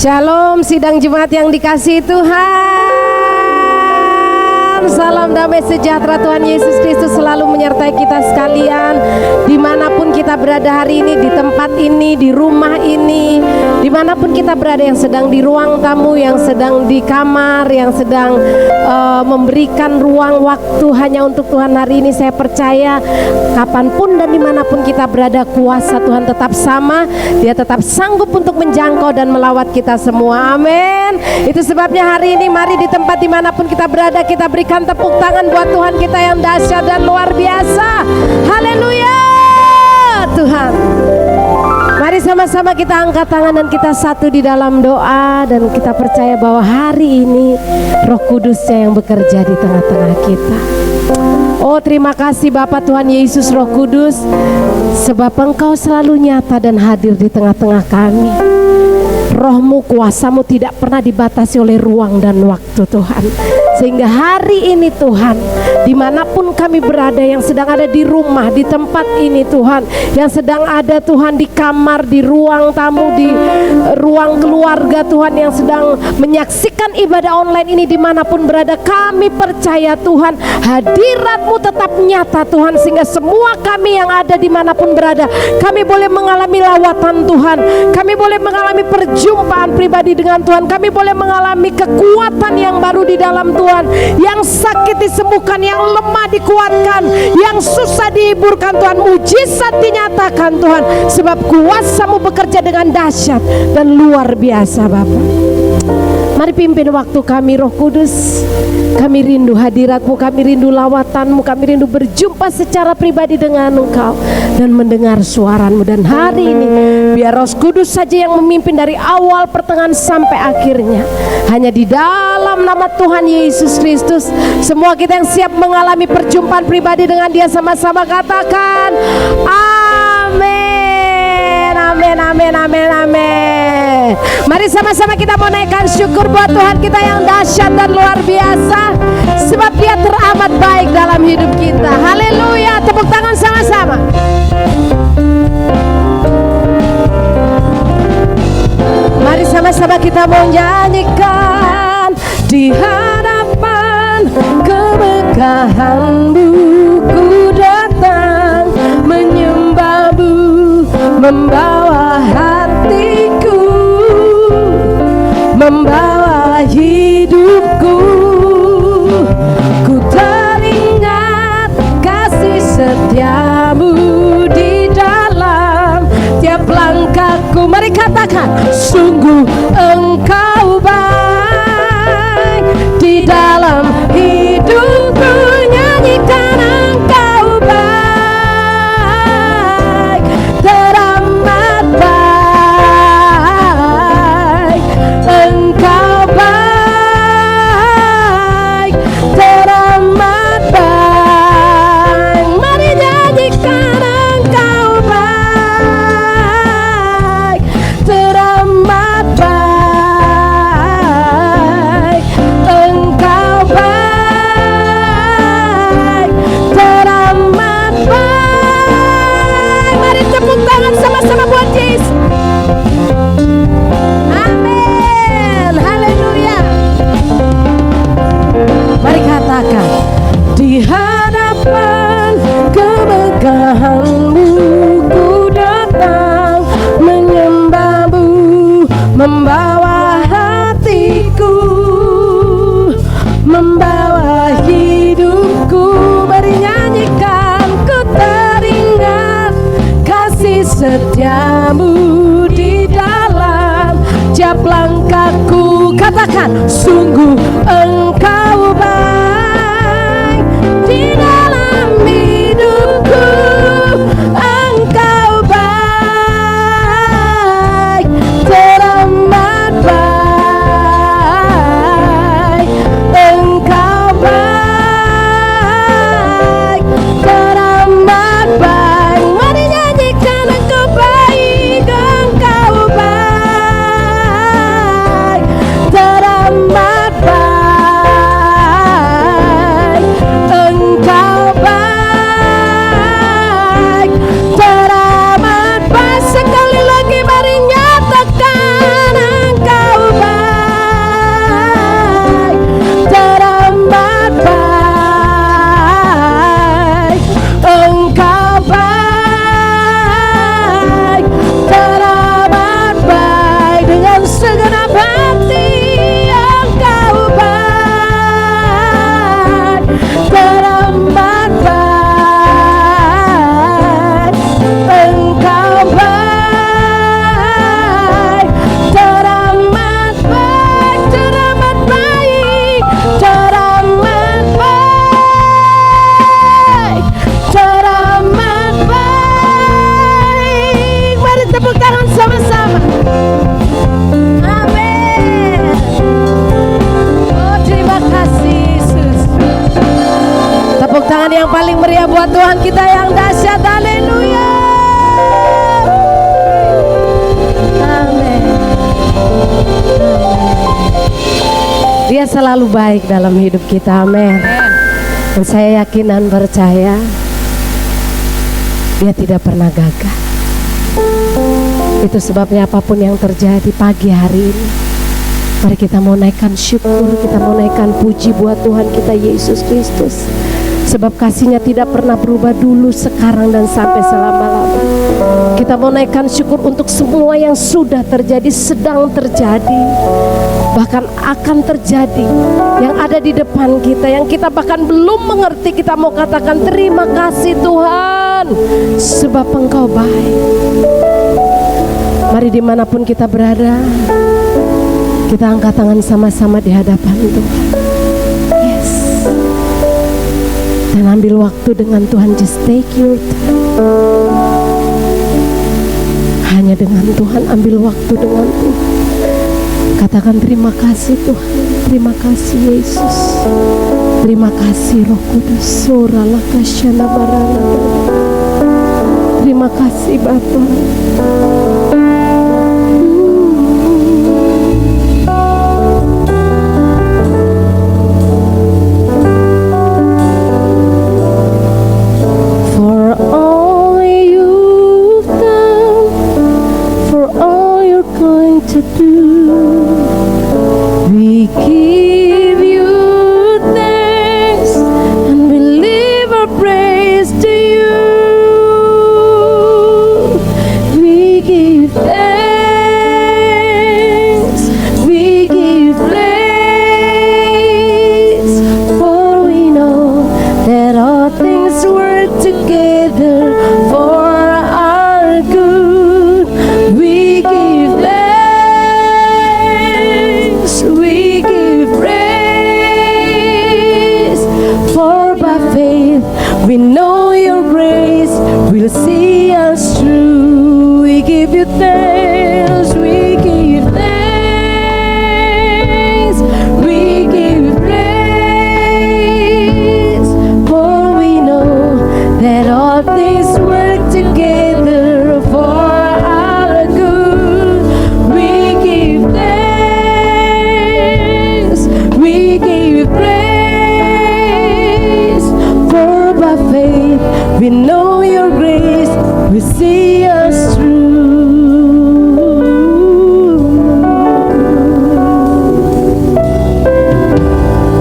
Shalom sidang Jemaat yang dikasihi Tuhan. Salam damai sejahtera Tuhan Yesus Kristus selalu menyertai kita sekalian, dimanapun kita berada hari ini, di tempat ini, di rumah ini, dimanapun kita berada, yang sedang di ruang tamu, yang sedang di kamar, yang sedang memberikan ruang waktu hanya untuk Tuhan hari ini. Saya percaya kapanpun dan dimanapun kita berada, kuasa Tuhan tetap sama. Dia tetap sanggup untuk menjangkau dan melawat kita semua. Amin. Itu sebabnya hari ini mari di tempat dimanapun kita berada, kita berikan tepuk tangan buat Tuhan kita yang dahsyat dan luar biasa. Haleluya Tuhan. Mari sama-sama kita angkat tangan dan kita satu di dalam doa, dan kita percaya bahwa hari ini Roh Kudus-Nya yang bekerja di tengah-tengah kita. Oh, terima kasih Bapa Tuhan Yesus Roh Kudus, sebab Engkau selalu nyata dan hadir di tengah-tengah kami. Roh-Mu, kuasa-Mu tidak pernah dibatasi oleh ruang dan waktu Tuhan. Sehingga hari ini Tuhan, dimanapun kami berada, yang sedang ada di rumah, di tempat ini Tuhan, yang sedang ada Tuhan di kamar, di ruang tamu, di ruang keluarga Tuhan, yang sedang menyaksikan ibadah online ini, dimanapun berada, kami percaya Tuhan, hadirat-Mu tetap nyata Tuhan, sehingga semua kami yang ada dimanapun berada, kami boleh mengalami lawatan Tuhan, kami boleh mengalami perjumpaan pribadi dengan Tuhan, kami boleh mengalami kekuatan yang baru di dalam Tuhan, yang sakit disembuhkan, yang lemah dikuatkan, yang susah dihiburkan Tuhan, mujizat dinyatakan Tuhan, sebab kuasa-Mu bekerja dengan dahsyat dan luar biasa Bapa. Mari pimpin waktu kami Roh Kudus. Kami rindu hadirat-Mu, kami rindu lawatan-Mu, kami rindu berjumpa secara pribadi dengan Engkau dan mendengar suara-Mu. Dan hari ini biar Roh Kudus saja yang memimpin dari awal, pertengahan sampai akhirnya. Hanya di dalam nama Tuhan Yesus Kristus, semua kita yang siap mengalami perjumpaan pribadi dengan Dia, sama-sama katakan amin. Amin, amin, amin, amin. Mari sama-sama kita mau naikkan syukur buat Tuhan kita yang dahsyat dan luar biasa, sebab Dia teramat baik dalam hidup kita. Haleluya. Tepuk tangan sama-sama. Mari sama-sama kita mau nyanyikan, di hadapan kemegahan-Mu ku datang menyembah-Mu, membawa hatiku, membawa hidupku. Ku teringat kasih setia-Mu di dalam tiap langkahku. Mari katakan, sungguh Engkau baik di dalam hidupku. Nyanyikan, Engkau baik, teramat baik. Engkau baik, teramat baik. Mari nyanyikan, Engkau baik, teramat baik. Engkau baik, teramat baik. Mari tepuk tangan sama-sama buat Yesus. Amin. Haleluya. Mari katakan, di hadapan kemegahan-Mu ku datang menyembah-Mu, membawa hatiku, membawa hidupku. Mari nyanyikan, ku teringat kasih setia-Mu di dalam tiap langkahku. Katakan, sungguh Engkau baik di dalam hidupku. Engkau baik, teramat tangan yang paling meriah buat Tuhan kita yang dahsyat. Haleluya. Amin. Dia selalu baik dalam hidup kita. Amin. Dan saya yakin dan percaya Dia tidak pernah gagal. Itu sebabnya apapun yang terjadi pagi hari ini, mari kita mau naikkan syukur, kita mau naikkan puji buat Tuhan kita Yesus Kristus. Sebab kasih-Nya tidak pernah berubah dulu, sekarang dan sampai selama-lamanya. Kita mau naikkan syukur untuk semua yang sudah terjadi, sedang terjadi, bahkan akan terjadi, yang ada di depan kita, yang kita bahkan belum mengerti. Kita mau katakan terima kasih Tuhan, sebab Engkau baik. Mari dimanapun kita berada, kita angkat tangan sama-sama di hadapan Tuhan. Yes. Dan ambil waktu dengan Tuhan. Just take your time. Hanya dengan Tuhan, ambil waktu dengan Tuhan. Katakan terima kasih Tuhan, terima kasih Yesus, terima kasih Roh Kudus. Terima kasih Bapa. To do, we give you thanks and we live our praise to you. We give thanks, we give praise, for we know that all things work together for our good. We give thanks, we give praise, for by faith we know your grace will see us through. We give you thanks, we give thanks, we give praise, for we know that all things work together for our good. We give thanks, we give praise, for by faith we know your grace will see us through.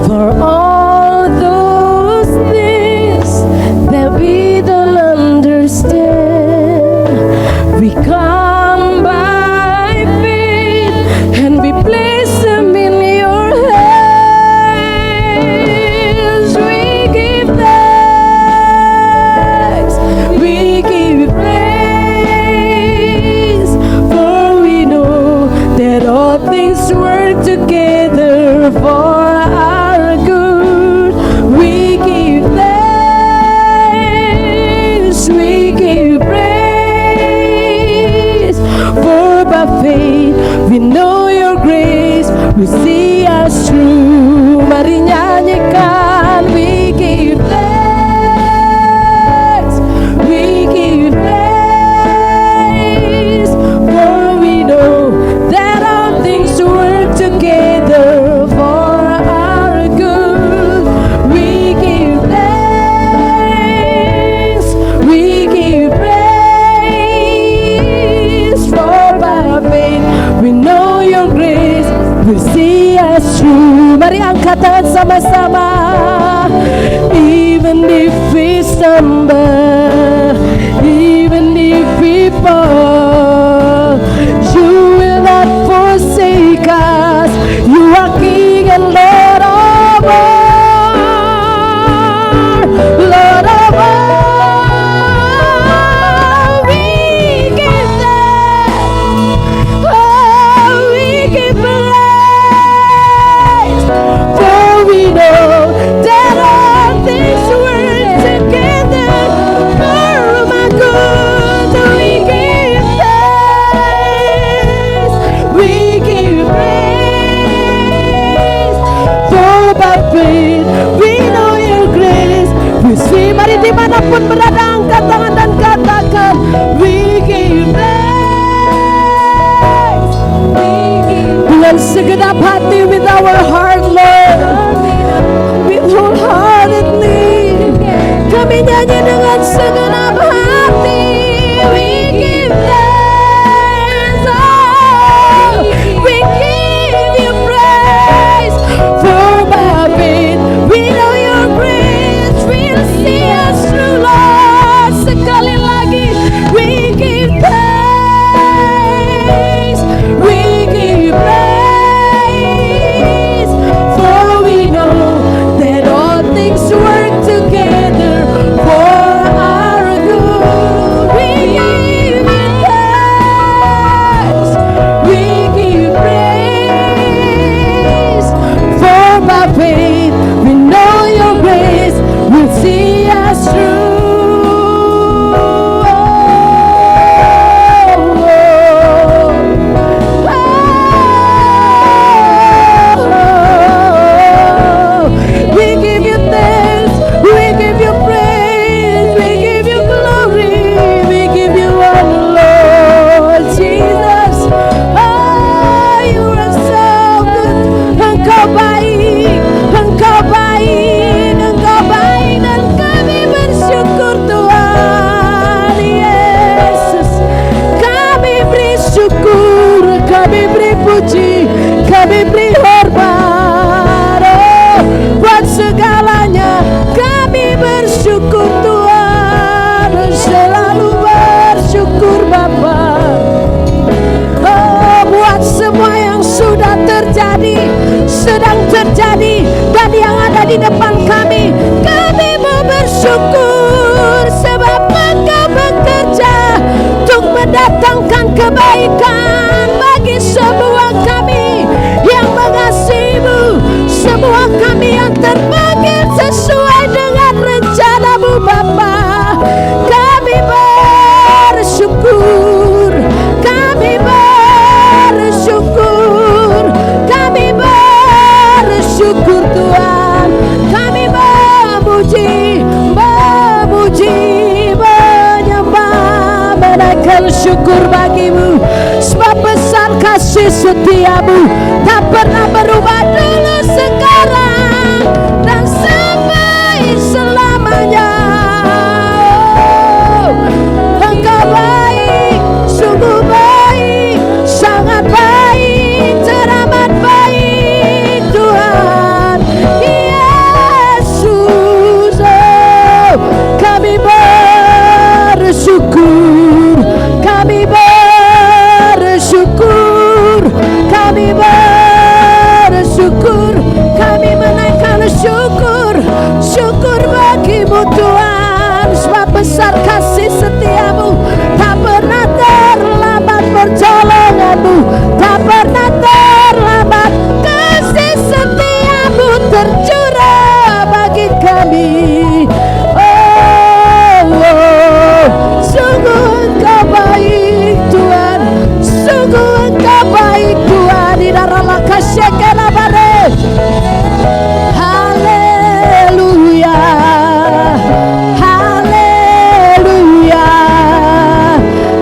For all those things that we don't understand, we come by faith and we place them in your hands. We give thanks, we give praise, for we know that all things work together for our good. We give thanks, we give praise, for by faith we know your grace will see us through. Mari nyanyikan. We give thanks, we give praise, for we know that all things work together for our good. We give thanks, we give praise, for by faith we know your grace will see us through. Mari angkat tangan sama-sama. Even if we stumble, even if we fall, you will not forsake us. You are King and Lord of all, Lord of all. We give thanks, oh, we give praise, for we know that all things work together dimanapun berada, angkat tangan dan katakan, we give thanks. Dengan segenap hati, with our heart, Lord, with wholeheartedly, kami nyanyi dengan segenap hati, we give thanks. Oh, we give you praise for my faith. We know your grace will see us through, Lord. Sekali lagi, we give thanks, we give praise, for we know that all things work together for our good. We give you thanks, we give praise, for by faith we know your grace will see us through. We give you thanks, we give you praise, we give you glory, we give you honor, Lord Jesus. Oh, you are so good. Engkau baik, engkau baik, engkau baik, dan kami bersyukur Tuhan Yesus. Kami beri syukur, kami beri puji, kami beri hormat, oh, buat segalanya. Kami bersyukur Tuhan, selalu bersyukur Bapa. Oh, buat semua yang sudah terjadi, sedang terjadi, dan yang ada di depan kami. Kami mau bersyukur sebab Engkau bekerja untuk mendatangkan kebaikan bagi semua kami yang mengasihi-Mu, semua kami yang terpanggil sesuai dengan rencana-Mu Bapa. Kami bersyukur, kami bersyukur, kami bersyukur Tuhan. Kami memuji, menyembah, menaikkan syukur bagi-Mu, sebab besar kasih setia-Mu tak pernah berubah dulu, sekarang, dan sampai selamanya. Oh, Engkau baik, sungguh baik, sangat baik, teramat baik Tuhan Yesus. Oh, kami bersyukur, kami bersyukur, kami bersyukur, kami menaikkan syukur, syukur bagi-Mu Tuhan, sebab besar kasih setia-Mu, tak pernah terlambat pertolongan-Mu, tak pernah terlambat kasih setia-Mu tercurah bagi kami. Oh, sungguh Engkau baik Tuhan, sungguh Engkau baik Tuhan. Di dalam kasih kelabare. Haleluya, haleluya,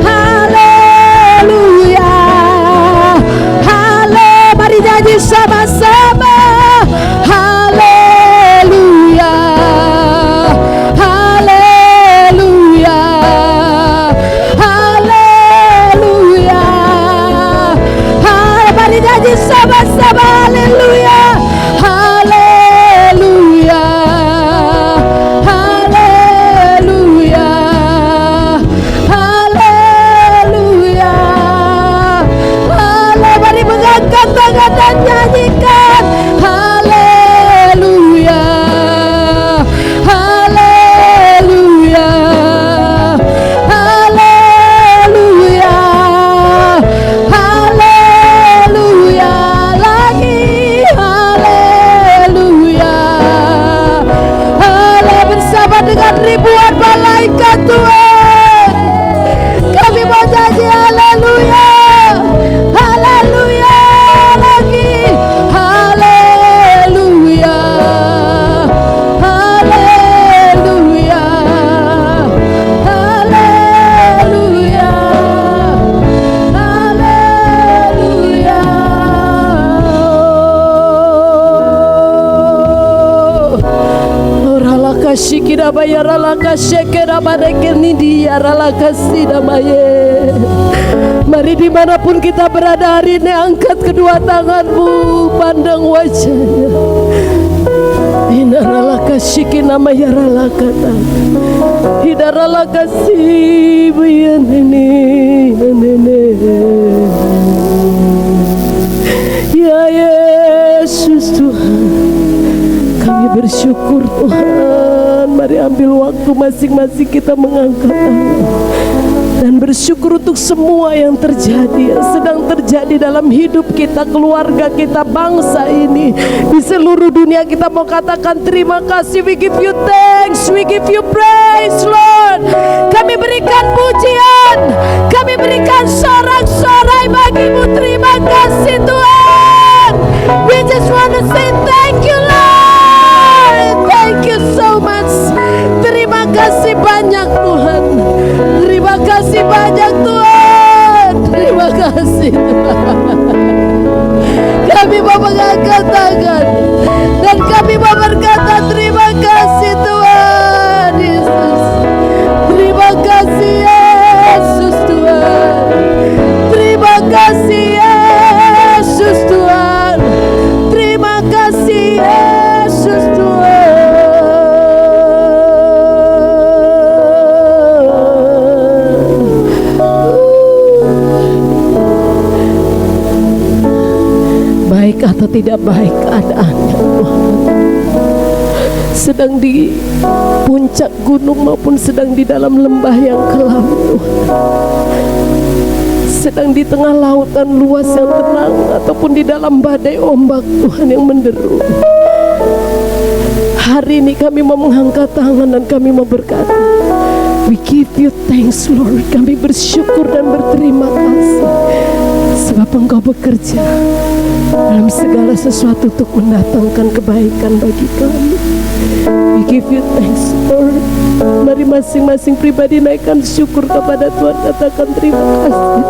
haleluya, hale. Mari nyanyi sama-sama. Haleluya, haleluya, haleluya, mari nyanyi sama-sama. Haleluya, haleluya, haleluya, haleluya, hale. Mari mengangkat tangan dan nyanyikan. Haleluya, haleluya, haleluya, haleluya lagi. Haleluya, hale. Bersama dengan ribuan malaikat Tuhan, kami mau nyanyi haleluya, haleluya lagi. Haleluya, haleluya, kashikira bayarala kashekera barekeni diarala kasida maye. Mari dimanapun kita berada hari ini, angkat kedua tanganmu, pandang wajahnya. Hinarala kashikina mayarala kata. Hidarala kasih bayan ini. Ya Yesus Tuhan, kami bersyukur Tuhan. Mari ambil waktu masing-masing kita mengangkat tangan dan bersyukur untuk semua yang terjadi, yang sedang terjadi dalam hidup kita, keluarga kita, bangsa ini, di seluruh dunia. Kita mau katakan terima kasih. We give you thanks, we give you praise Lord. Kami berikan pujian, kami berikan sorak-sorai bagimu. Terima kasih Tuhan. We just want to say thank you Lord. Thank you so much. Terima kasih banyak Tuhan. Terima kasih banyak Tuhan. Terima kasih Tuhan. Kami mau mengangkat tangan dan kami mau berkata terima kasih Tuhan Yesus. Terima kasih Yesus Tuhan. Terima kasih Yesus Tuhan. Terima kasih Yesus Tuhan. Baik atau tidak baik keadaannya Tuhan, sedang di puncak gunung maupun sedang di dalam lembah yang kelam Tuhan, sedang di tengah lautan luas yang tenang ataupun di dalam badai ombak Tuhan yang menderu. Hari ini kami mau mengangkat tangan dan kami mau berkata, we give you thanks Lord. Kami bersyukur dan berterima kasih sebab Engkau bekerja dalam segala sesuatu untuk mendatangkan kebaikan bagi kami. We give you thanks Lord. Mari masing-masing pribadi naikkan syukur kepada Tuhan. Katakan terima kasih.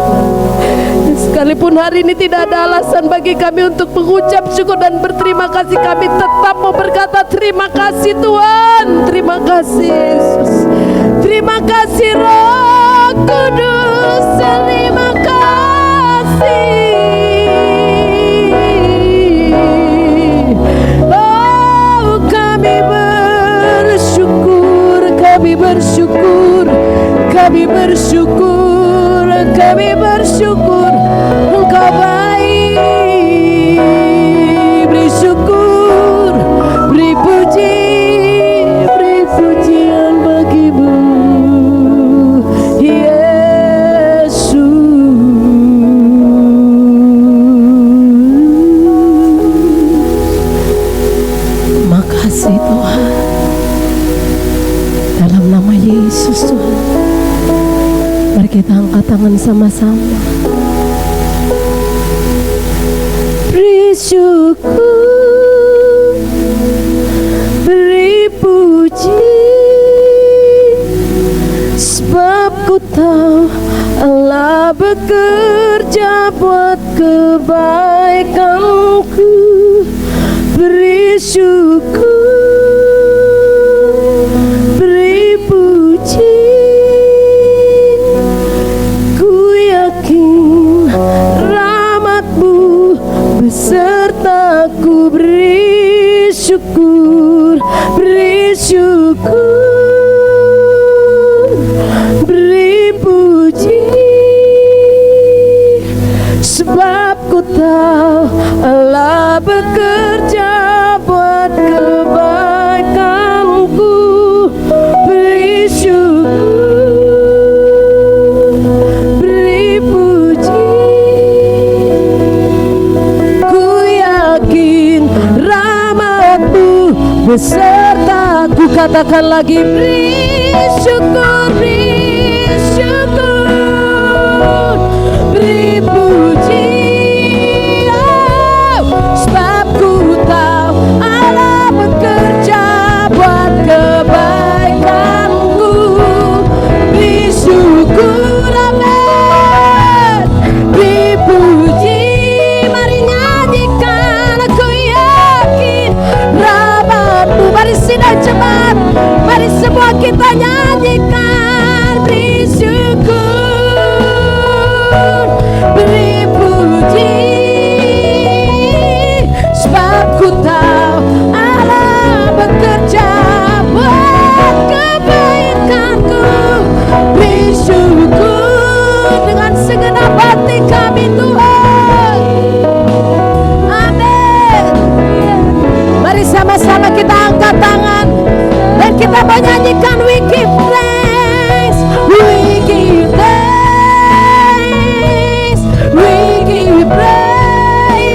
Sekalipun hari ini tidak ada alasan bagi kami untuk mengucap syukur dan berterima kasih, kami tetap mau berkata terima kasih Tuhan. Terima kasih Yesus. Terima kasih Roh Kudus. Terima kasih. Oh, kami bersyukur, kami bersyukur, kami bersyukur, kami bersyukur. Engkau baik. Beri syukur, beri puji, beri pujian bagimu Yesus. Makasih Tuhan. Dalam nama Yesus Tuhan, mari kita angkat tangan sama-sama. Beri syukur, beri puji, sebab ku tahu Allah bekerja buat kebaikanku. Beri syukur, beri puji, ku yakin rahmat-Mu besertaku. Beri syukur, beri syukur, beri puji, sebab ku tahu Allah bekerja buat kebaikanku. Beri syukur, beri puji, ku yakin rahmat-Mu besertaku. Katakan lagi, beri syukur, beri syukur, beri puji, sebab ku tahu Allah bekerja buat kebaikanku. Beri syukur, amin, beri puji. Mari nyanyikan, aku yakin rahmat-Mu. Mari sidang cepat. sama-sama kita nyanyikan, beri syukur, beri puji, sebab ku tahu Allah bekerja buat kebaikanku. Beri syukur dengan segenap hati kami Tuhan. Amin. Mari sama-sama kita angkat tangan dan kita menyanyikan, we give thanks, we give thanks, we give praise,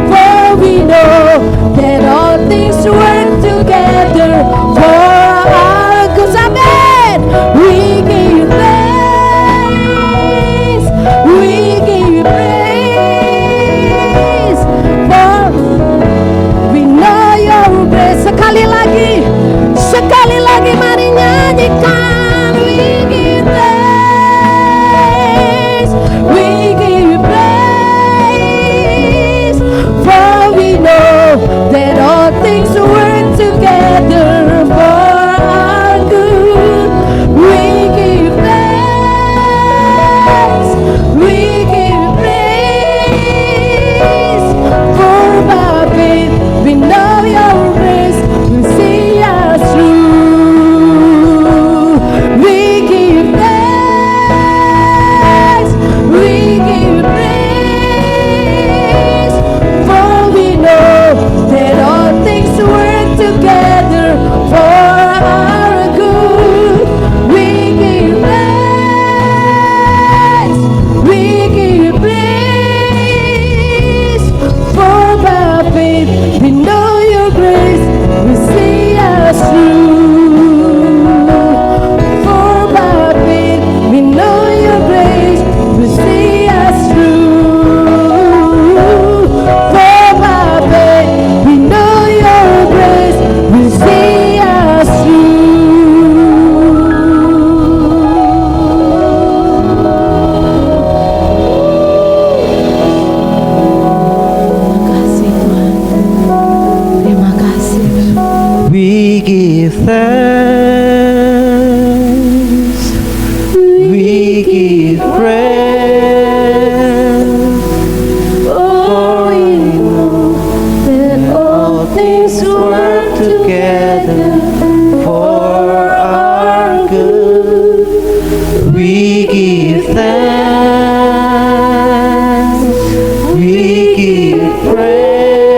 for we know that all things work together for our good. Amen. We give thanks, we give praise, for we know your grace. Sekali lagi mari nyanyikan, we give thanks, we give praise, for we know that all things work together for our good. We give thanks, we give praise, for by faith we know your grace will see us through. We give thanks, we give praise, for we know that all things work together for our good. We give thanks, we give praise, for by faith we know your grace will see us through. For by faith we know your grace will see us through. For by faith we know your grace will see us Terima kasih Tuhan. We give thanks, we give praise, Oh, we know that all things work together for our good. We give thanks, we give praise,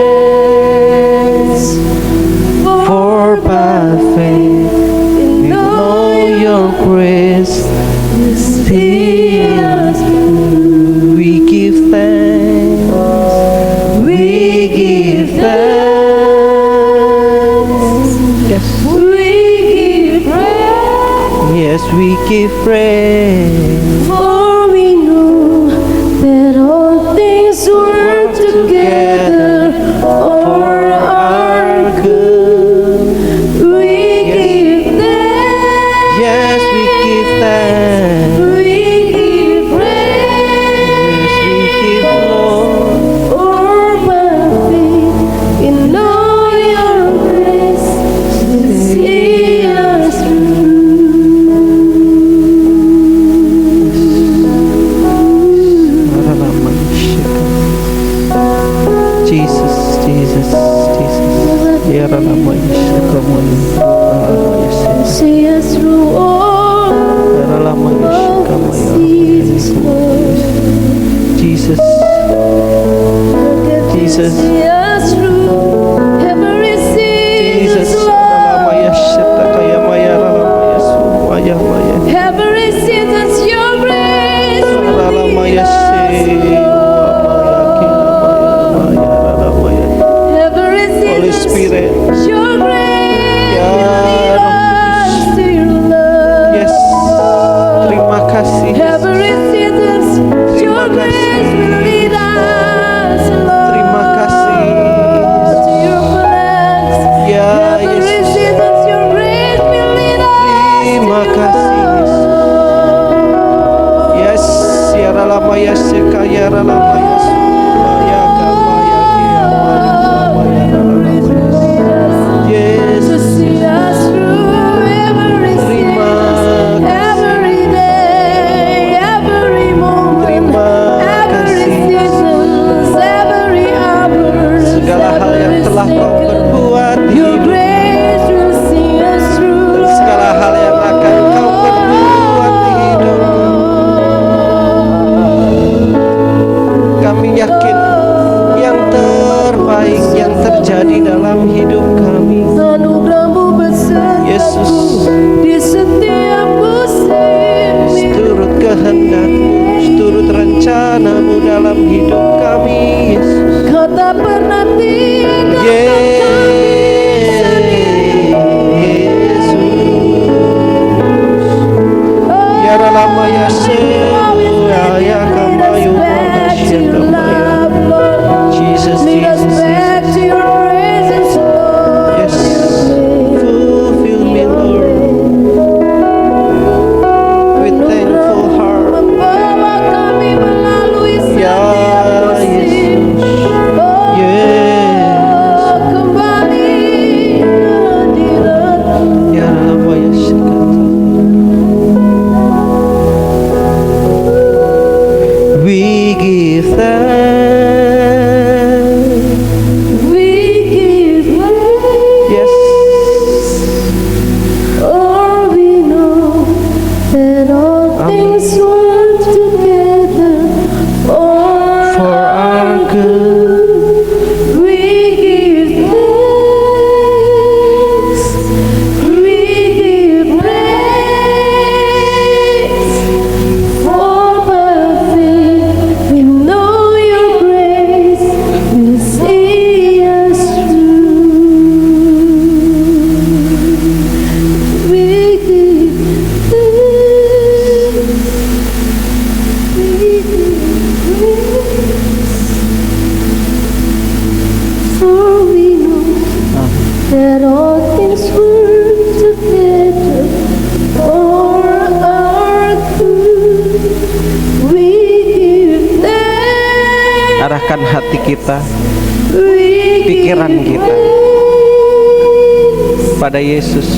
for by faith we know your grace is us. We give thanks, we give thanks. Yes, We give praise, yes, we give praise. for we know that all things work together for our good. We give thanks, Yes, we give thanks. we give Yes, praise, we give Lord. for by faith we know your grace will see us through. Jesus, Jesus, Jesus. Ya Rama Yesus kamu. See us through all Ya Rama Yesus kamu ya. seasons, Lord. Jesus, Jesus. See us through every Jesus. season, Rama Yesus Lord. kaya maya Rama Yesus. Maya maya. Every season, your grace will Rama lead Yesus. us, Lord. Every Holy season, Spirit. your grace Ya will lead Roh us to your love. Yes. Terima kasih. Every season, your Terima grace kasih. will lead us, Lord. Terima kasih. To your plans. Ya Every Yesus. season, your grace will lead us Terima to your kasih, Yesus. love. Yes, ya Rama Yesus kaya Rama Yesus. Maya kamaya kia maya Rama Yesus. Yes. To see us through. kita, pikiran kita pada Yesus.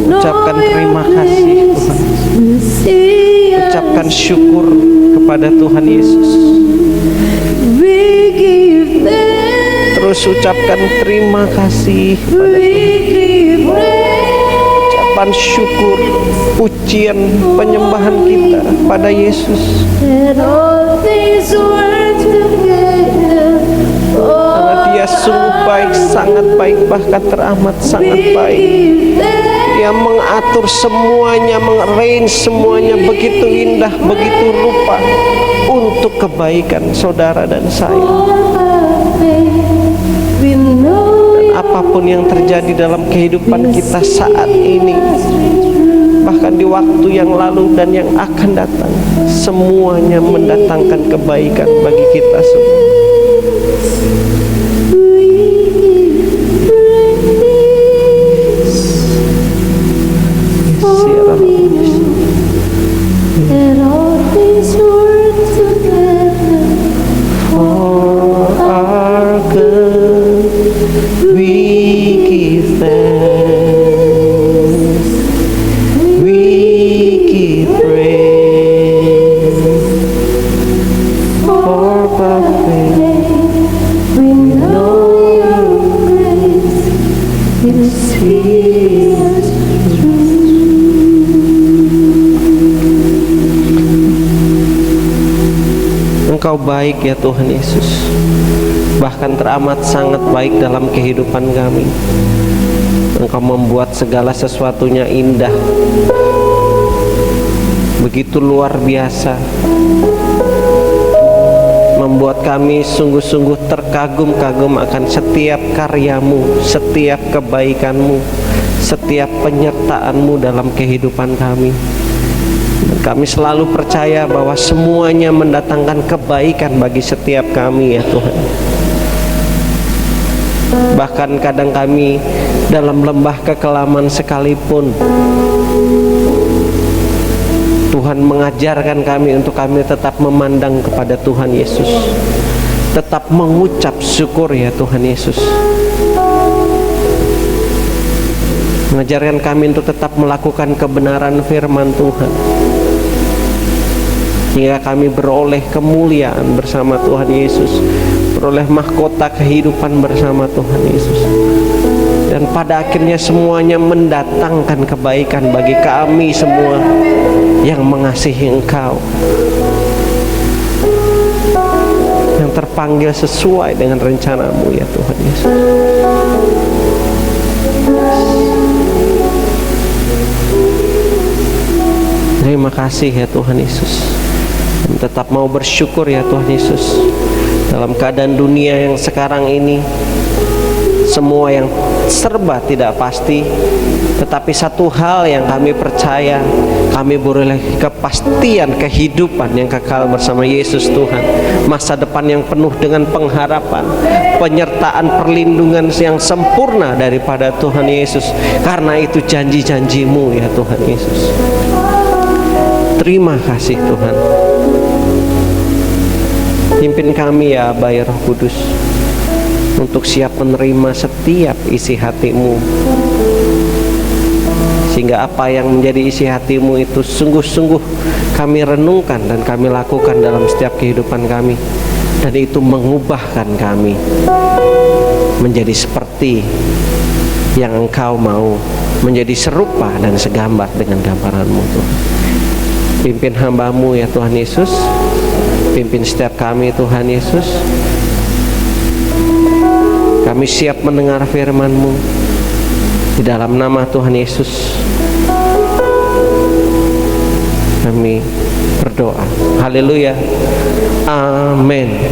Ucapkan terima kasih Tuhan. Ucapkan syukur kepada Tuhan Yesus. Terus ucapkan terima kasih kepada Tuhan. Ucapan syukur, pujian, penyembahan kita pada Yesus. Karena Dia sungguh baik, sangat baik, bahkan teramat sangat baik. Dia mengatur semuanya, mengarrange semuanya begitu indah, begitu rupa untuk kebaikan saudara dan saya. Dan apapun yang terjadi dalam kehidupan kita saat ini, bahkan di waktu yang lalu dan yang akan datang, semuanya mendatangkan kebaikan bagi kita semua. Engkau baik ya Tuhan Yesus, bahkan teramat sangat baik dalam kehidupan kami. Engkau membuat segala sesuatunya indah, begitu luar biasa, membuat kami sungguh-sungguh terkagum-kagum akan setiap karyamu, setiap kebaikanmu, setiap penyertaanmu dalam kehidupan kami. Dan kami selalu percaya bahwa semuanya mendatangkan kebaikan bagi setiap kami ya Tuhan. Bahkan kadang kami dalam lembah kekelaman sekalipun, Tuhan mengajarkan kami untuk kami tetap memandang kepada Tuhan Yesus, tetap mengucap syukur ya Tuhan Yesus. Mengajarkan kami untuk tetap melakukan kebenaran firman Tuhan, hingga kami beroleh kemuliaan bersama Tuhan Yesus, beroleh mahkota kehidupan bersama Tuhan Yesus. Dan pada akhirnya semuanya mendatangkan kebaikan bagi kami semua yang mengasihi Engkau, yang terpanggil sesuai dengan rencana-Mu ya Tuhan Yesus. Terima kasih ya Tuhan Yesus. Dan tetap mau bersyukur ya Tuhan Yesus, dalam keadaan dunia yang sekarang ini, semua yang serba tidak pasti, tetapi satu hal yang kami percaya, kami beroleh kepastian kehidupan yang kekal bersama Yesus Tuhan, masa depan yang penuh dengan pengharapan, penyertaan perlindungan yang sempurna daripada Tuhan Yesus, karena itu janji-janji-Mu ya Tuhan Yesus. Terima kasih Tuhan. Pimpin kami ya Aba ya Roh Kudus, untuk siap menerima setiap isi hati-Mu, sehingga apa yang menjadi isi hati-Mu itu sungguh-sungguh kami renungkan dan kami lakukan dalam setiap kehidupan kami, dan itu mengubahkan kami menjadi seperti yang Engkau mau, menjadi serupa dan segambar dengan gambaran-Mu Tuhan. Pimpin hamba-Mu ya Tuhan Yesus, pimpin setiap kami Tuhan Yesus. Kami siap mendengar firman-Mu di dalam nama Tuhan Yesus. Kami berdoa. Haleluya. Amin.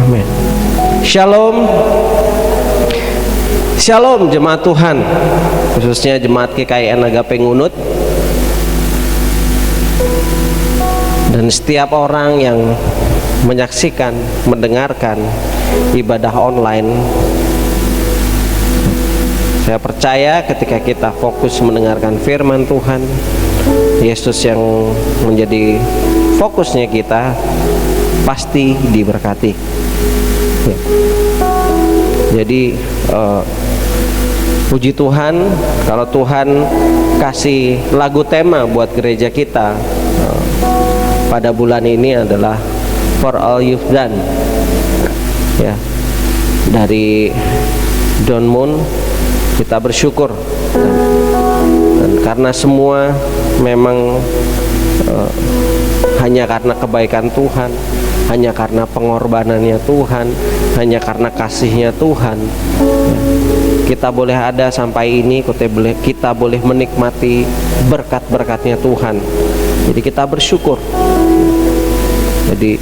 Amin. Shalom. Shalom jemaat Tuhan, khususnya jemaat GKIN Agape Ngunut, dan setiap orang yang menyaksikan, mendengarkan ibadah online. Saya percaya ketika kita fokus mendengarkan firman Tuhan, Yesus yang menjadi fokusnya kita pasti diberkati. Ya. Jadi puji Tuhan kalau Tuhan kasih lagu tema buat gereja kita pada bulan ini adalah For All You've Done, ya, dari Don Moon. Kita bersyukur dan karena semua memang hanya karena kebaikan Tuhan, hanya karena pengorbanannya Tuhan, hanya karena kasihnya Tuhan, ya, kita boleh ada sampai ini, kita boleh menikmati berkat-berkatnya Tuhan. Jadi kita bersyukur. Jadi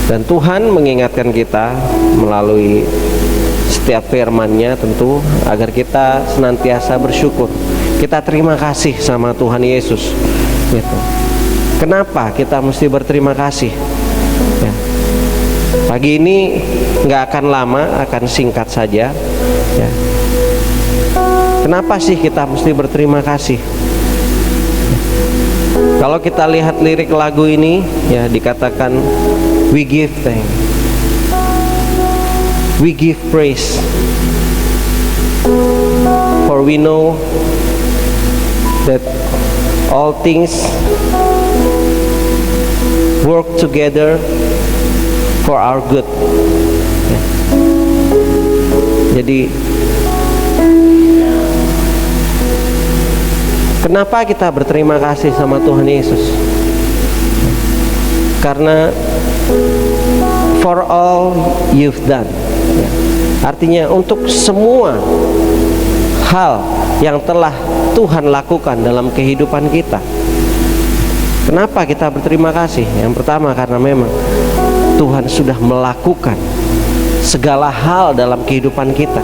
dan Tuhan mengingatkan kita melalui setiap firman-Nya tentu agar kita senantiasa bersyukur. Kita terima kasih sama Tuhan Yesus, gitu. Kenapa kita mesti berterima kasih? Ya. Pagi ini nggak akan lama, akan singkat saja. Ya. Kenapa sih kita mesti berterima kasih? Ya. Kalau kita lihat lirik lagu ini, ya dikatakan we give thanks, we give praise, for we know that all things work together for our good. Ya. Jadi kenapa kita berterima kasih sama Tuhan Yesus? Karena for all you've done, ya. Artinya untuk semua hal yang telah Tuhan lakukan dalam kehidupan kita. Kenapa kita berterima kasih? Yang pertama karena memang Tuhan sudah melakukan segala hal dalam kehidupan kita.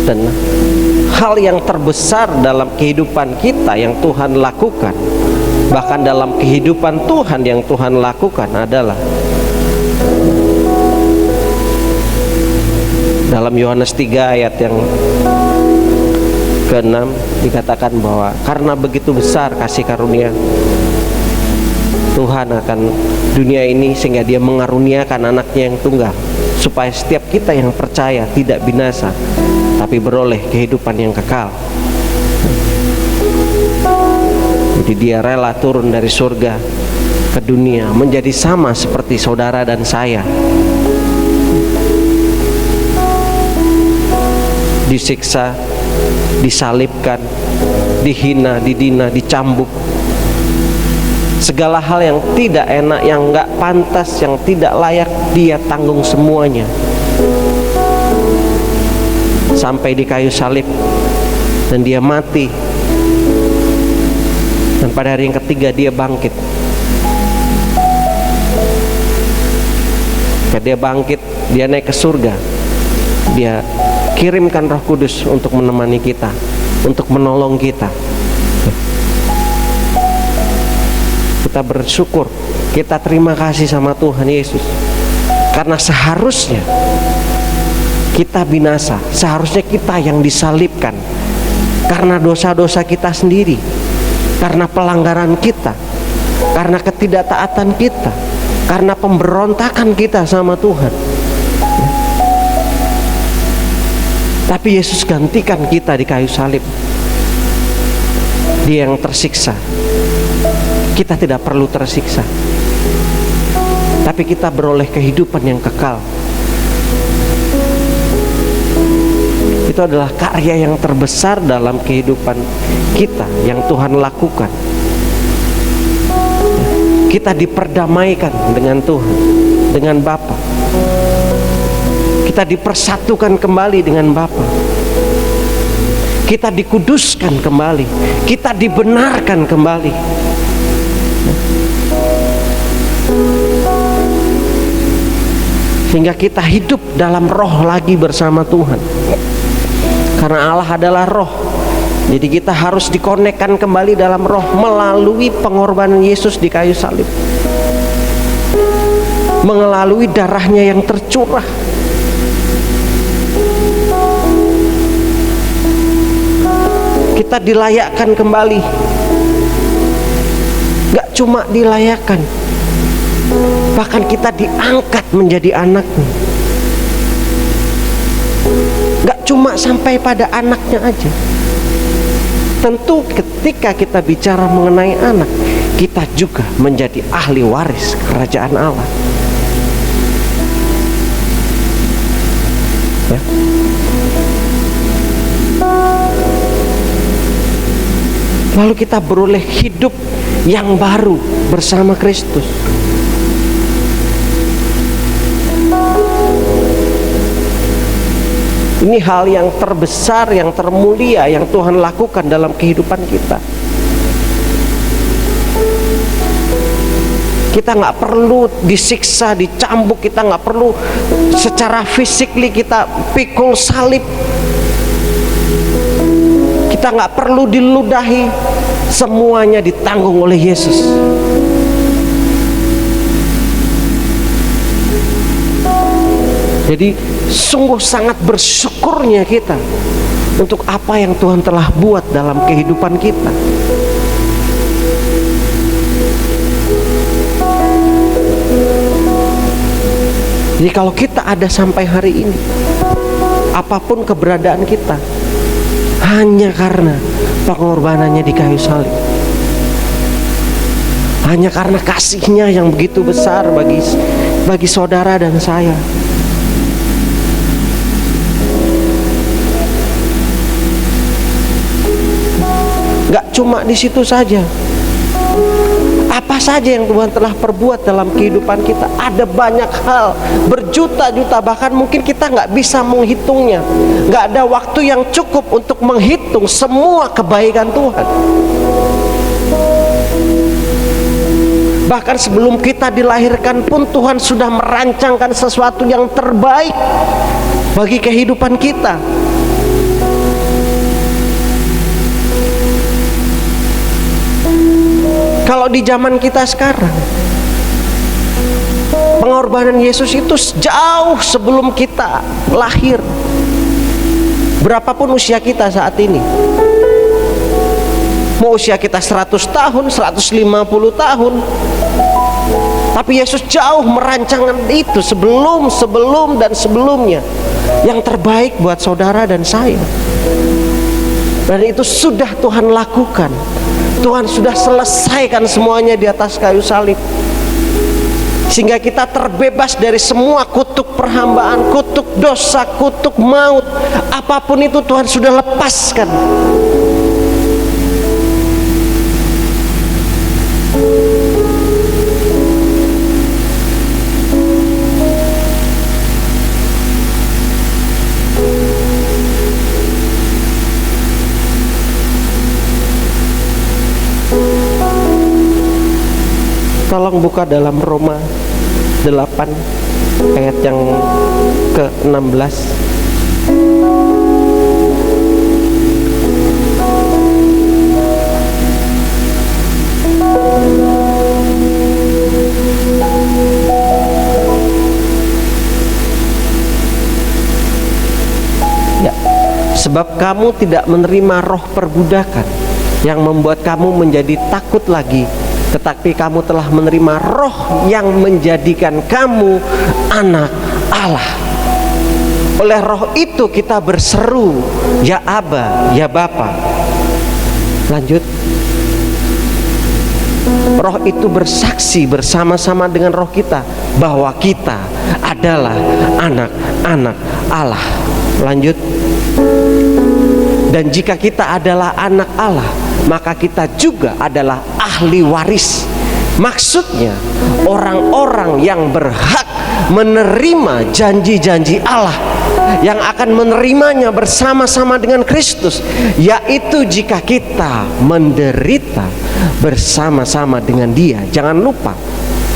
Dan hal yang terbesar dalam kehidupan kita yang Tuhan lakukan, bahkan dalam kehidupan Tuhan yang Tuhan lakukan adalah dalam Yohanes 3 ayat yang ke-6 dikatakan bahwa karena begitu besar kasih karunia Tuhan akan dunia ini sehingga Dia mengaruniakan anaknya yang tunggal supaya setiap kita yang percaya tidak binasa tapi beroleh kehidupan yang kekal. Jadi Dia rela turun dari surga ke dunia menjadi sama seperti saudara dan saya, disiksa, disalibkan, dihina, didina, dicambuk, segala hal yang tidak enak, yang gak pantas, yang tidak layak, Dia tanggung semuanya sampai di kayu salib. Dan Dia mati, dan pada hari yang ketiga Dia bangkit. Dia bangkit, Dia naik ke surga, Dia kirimkan Roh Kudus untuk menemani kita, untuk menolong kita. Kita bersyukur, kita terima kasih sama Tuhan Yesus. Karena seharusnya kita binasa, seharusnya kita yang disalibkan karena dosa-dosa kita sendiri, karena pelanggaran kita, karena ketidaktaatan kita, karena pemberontakan kita sama Tuhan. Tapi Yesus gantikan kita di kayu salib. Dia yang tersiksa, kita tidak perlu tersiksa, tapi kita beroleh kehidupan yang kekal. Itu adalah karya yang terbesar dalam kehidupan kita yang Tuhan lakukan. Kita diperdamaikan dengan Tuhan, dengan Bapa. Kita dipersatukan kembali dengan Bapa. Kita dikuduskan kembali, kita dibenarkan kembali. Sehingga kita hidup dalam roh lagi bersama Tuhan. Karena Allah adalah roh, jadi kita harus dikonekkan kembali dalam roh melalui pengorbanan Yesus di kayu salib, melalui darahnya yang tercurah. Kita dilayakkan kembali cuma dilayakan, bahkan kita diangkat menjadi anaknya. Gak cuma sampai pada anaknya aja. Tentu ketika kita bicara mengenai anak, kita juga menjadi ahli waris kerajaan Allah. Ya. Lalu kita beroleh hidup yang baru bersama Kristus. Ini hal yang terbesar, yang termulia yang Tuhan lakukan dalam kehidupan kita. Kita nggak perlu disiksa, dicambuk, kita nggak perlu secara fisikly kita pikul salib, kita nggak perlu diludahi, semuanya ditanggung oleh Yesus. Jadi sungguh sangat bersyukurnya kita untuk apa yang Tuhan telah buat dalam kehidupan kita. Jadi kalau kita ada sampai hari ini, apapun keberadaan kita, hanya karena pengorbanannya di kayu salib, hanya karena kasihnya yang begitu besar bagi saudara dan saya. Gak cuma di situ saja. Apa saja yang Tuhan telah perbuat dalam kehidupan kita, ada banyak hal, berjuta-juta, bahkan mungkin kita nggak bisa menghitungnya. Nggak ada waktu yang cukup untuk menghitung semua kebaikan Tuhan. Bahkan sebelum kita dilahirkan pun Tuhan sudah merancangkan sesuatu yang terbaik bagi kehidupan kita. Kalau di zaman kita sekarang, pengorbanan Yesus itu jauh sebelum kita lahir. Berapapun usia kita saat ini, mau usia kita 100 tahun, 150 tahun, tapi Yesus jauh merancangkan itu sebelum dan sebelumnya, yang terbaik buat saudara dan saya. Dan itu sudah Tuhan lakukan. Tuhan sudah selesaikan semuanya di atas kayu salib, sehingga kita terbebas dari semua kutuk perhambaan, kutuk dosa, kutuk maut. Apapun itu Tuhan sudah lepaskan. Tolong buka dalam Roma 8 ayat yang ke-16. Ya, sebab kamu tidak menerima roh perbudakan yang membuat kamu menjadi takut lagi, tetapi kamu telah menerima roh yang menjadikan kamu anak Allah. Oleh roh itu kita berseru, ya Aba, ya Bapa. Lanjut. Roh itu bersaksi bersama-sama dengan roh kita bahwa kita adalah anak-anak Allah. Lanjut. Dan jika kita adalah anak Allah, maka kita juga adalah ahli waris. Maksudnya orang-orang yang berhak menerima janji-janji Allah, yang akan menerimanya bersama-sama dengan Kristus, yaitu jika kita menderita bersama-sama dengan Dia. Jangan lupa,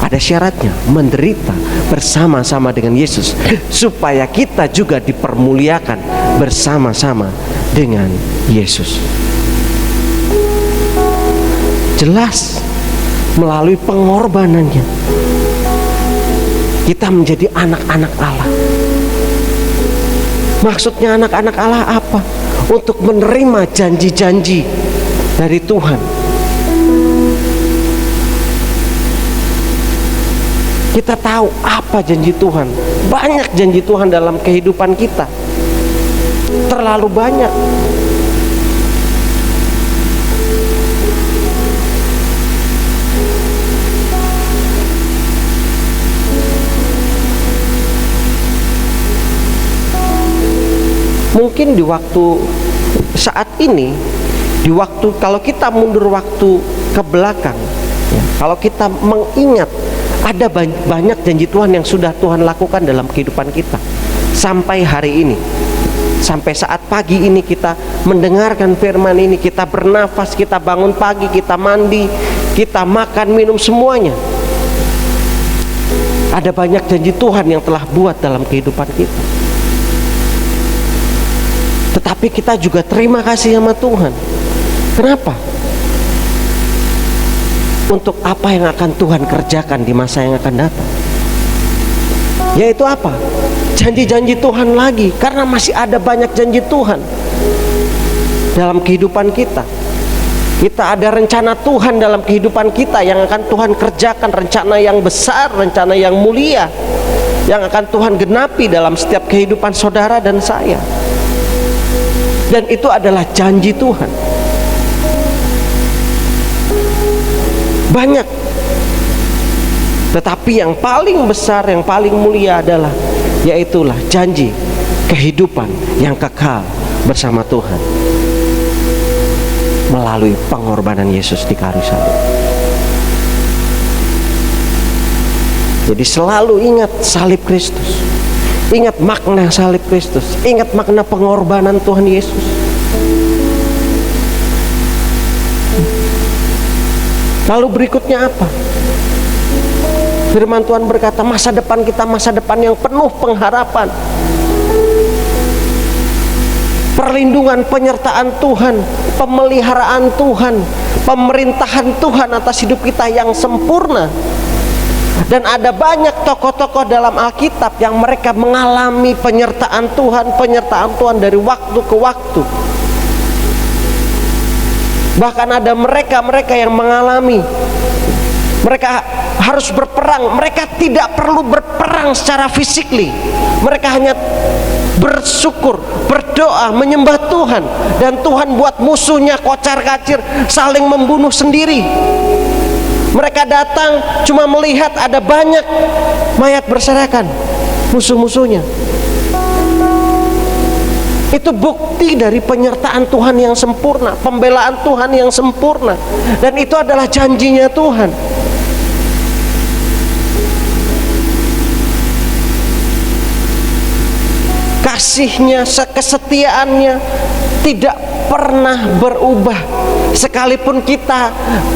ada syaratnya, menderita bersama-sama dengan Yesus, supaya kita juga dipermuliakan bersama-sama dengan Yesus. Jelas melalui pengorbanannya kita menjadi anak-anak Allah. Maksudnya anak-anak Allah apa? Untuk menerima janji-janji dari Tuhan. Kita tahu apa janji Tuhan. Banyak janji Tuhan dalam kehidupan kita, terlalu banyak. Mungkin di waktu saat ini, di waktu kalau kita mundur waktu ke belakang, ya, kalau kita mengingat ada banyak janji Tuhan yang sudah Tuhan lakukan dalam kehidupan kita sampai hari ini, sampai saat pagi ini kita mendengarkan firman ini, kita bernafas, kita bangun pagi, kita mandi, kita makan, minum, semuanya. Ada banyak janji Tuhan yang telah buat dalam kehidupan kita. Tetapi kita juga terima kasih sama Tuhan. Kenapa? Untuk apa yang akan Tuhan kerjakan di masa yang akan datang. Yaitu apa? Janji-janji Tuhan lagi. Karena masih ada banyak janji Tuhan dalam kehidupan kita. Kita ada rencana Tuhan dalam kehidupan kita yang akan Tuhan kerjakan. Rencana yang besar, rencana yang mulia, yang akan Tuhan genapi dalam setiap kehidupan saudara dan saya. Dan itu adalah janji Tuhan. Banyak. Tetapi yang paling besar, yang paling mulia adalah yaitulah janji kehidupan yang kekal bersama Tuhan melalui pengorbanan Yesus di kayu salib. Jadi selalu ingat salib Kristus. Ingat makna salib Kristus, ingat makna pengorbanan Tuhan Yesus. Lalu berikutnya apa? Firman Tuhan berkata, masa depan kita masa depan yang penuh pengharapan. Perlindungan, penyertaan Tuhan, pemeliharaan Tuhan, pemerintahan Tuhan atas hidup kita yang sempurna. Dan ada banyak tokoh-tokoh dalam Alkitab yang mereka mengalami penyertaan Tuhan dari waktu ke waktu. Bahkan ada mereka yang mengalami, mereka harus berperang. Mereka tidak perlu berperang secara fisikly. Mereka hanya bersyukur, berdoa, menyembah Tuhan. Dan Tuhan buat musuhnya kocar-kacir, saling membunuh sendiri. Mereka datang cuma melihat ada banyak mayat berserakan, musuh-musuhnya. Itu bukti dari penyertaan Tuhan yang sempurna, pembelaan Tuhan yang sempurna. Dan itu adalah janjinya Tuhan. Kasihnya, kesetiaannya tidak pernah berubah. Sekalipun kita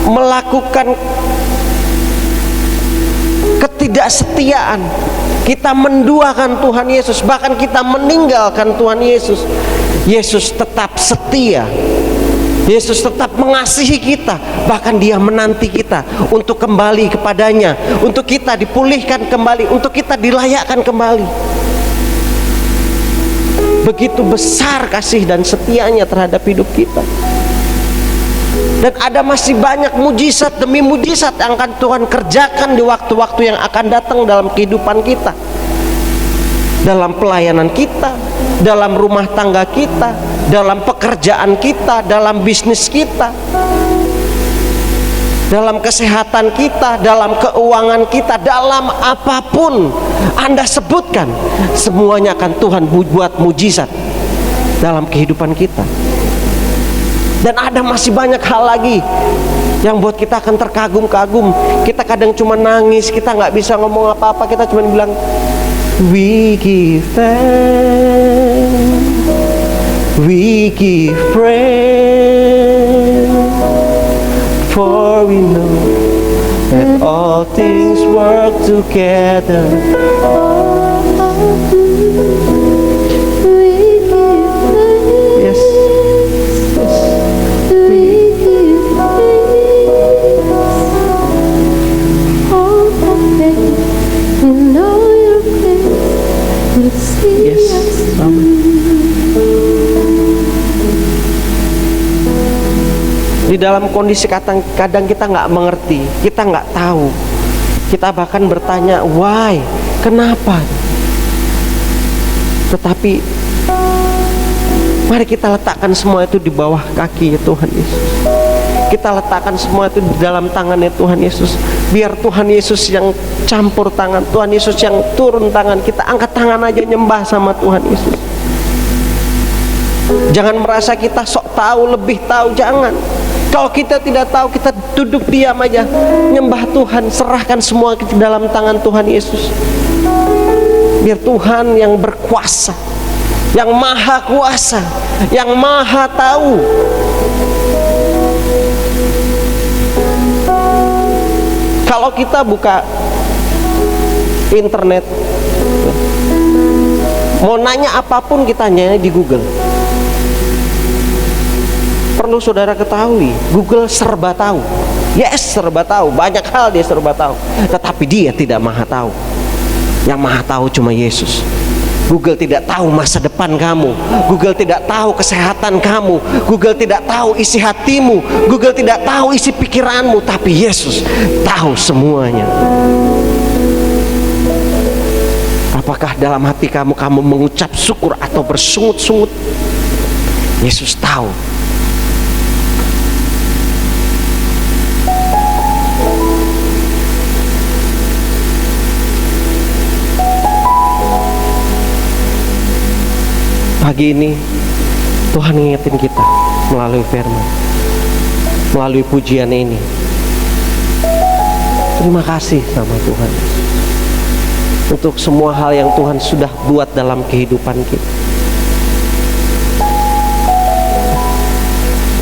melakukan ketidaksetiaan, kita menduakan Tuhan Yesus, bahkan kita meninggalkan Tuhan Yesus, Yesus tetap setia. Yesus tetap mengasihi kita, bahkan Dia menanti kita untuk kembali kepadanya, untuk kita dipulihkan kembali, untuk kita dilayakkan kembali. Begitu besar kasih dan setianya terhadap hidup kita. Dan ada masih banyak mujizat demi mujizat yang akan Tuhan kerjakan di waktu-waktu yang akan datang dalam kehidupan kita, dalam pelayanan kita, dalam rumah tangga kita, dalam pekerjaan kita, dalam bisnis kita, dalam kesehatan kita, dalam keuangan kita, dalam apapun Anda sebutkan, semuanya akan Tuhan buat mujizat dalam kehidupan kita. Dan ada masih banyak hal lagi yang buat kita akan terkagum-kagum. Kita kadang cuma nangis, kita nggak bisa ngomong apa-apa, kita cuma bilang we give thanks, we give praise, for we know that all things work together. Yes. Yes. Di dalam kondisi kadang kita nggak mengerti, kita nggak tahu, Kita bahkan bertanya, why? Kenapa? Tetapi mari kita letakkan semua itu di bawah kaki Tuhan Yesus. Kita letakkan semua itu di dalam tangannya Tuhan Yesus. Biar Tuhan Yesus yang campur tangan, Tuhan Yesus yang turun tangan. Kita angkat tangan aja nyembah sama Tuhan Yesus. Jangan merasa kita sok tahu, lebih tahu, jangan. Kalau kita tidak tahu, kita duduk diam aja, nyembah Tuhan, serahkan semua ke dalam tangan Tuhan Yesus. Biar Tuhan yang berkuasa, yang maha kuasa, yang maha tahu. Kalau kita buka internet, mau nanya apapun kita nanya di Google. Perlu saudara ketahui, Google serba tahu. Yes, serba tahu, banyak hal dia serba tahu. Tetapi dia tidak maha tahu. Yang maha tahu cuma Yesus. Google tidak tahu masa depan kamu. Google tidak tahu kesehatan kamu. Google tidak tahu isi hatimu. Google tidak tahu isi pikiranmu. Tapi Yesus tahu semuanya. Apakah dalam hati kamu mengucap syukur atau bersungut-sungut? Yesus tahu. Pagi ini Tuhan ngingetin kita melalui firman, melalui pujian ini. Terima kasih sama Tuhan untuk semua hal yang Tuhan sudah buat dalam kehidupan kita.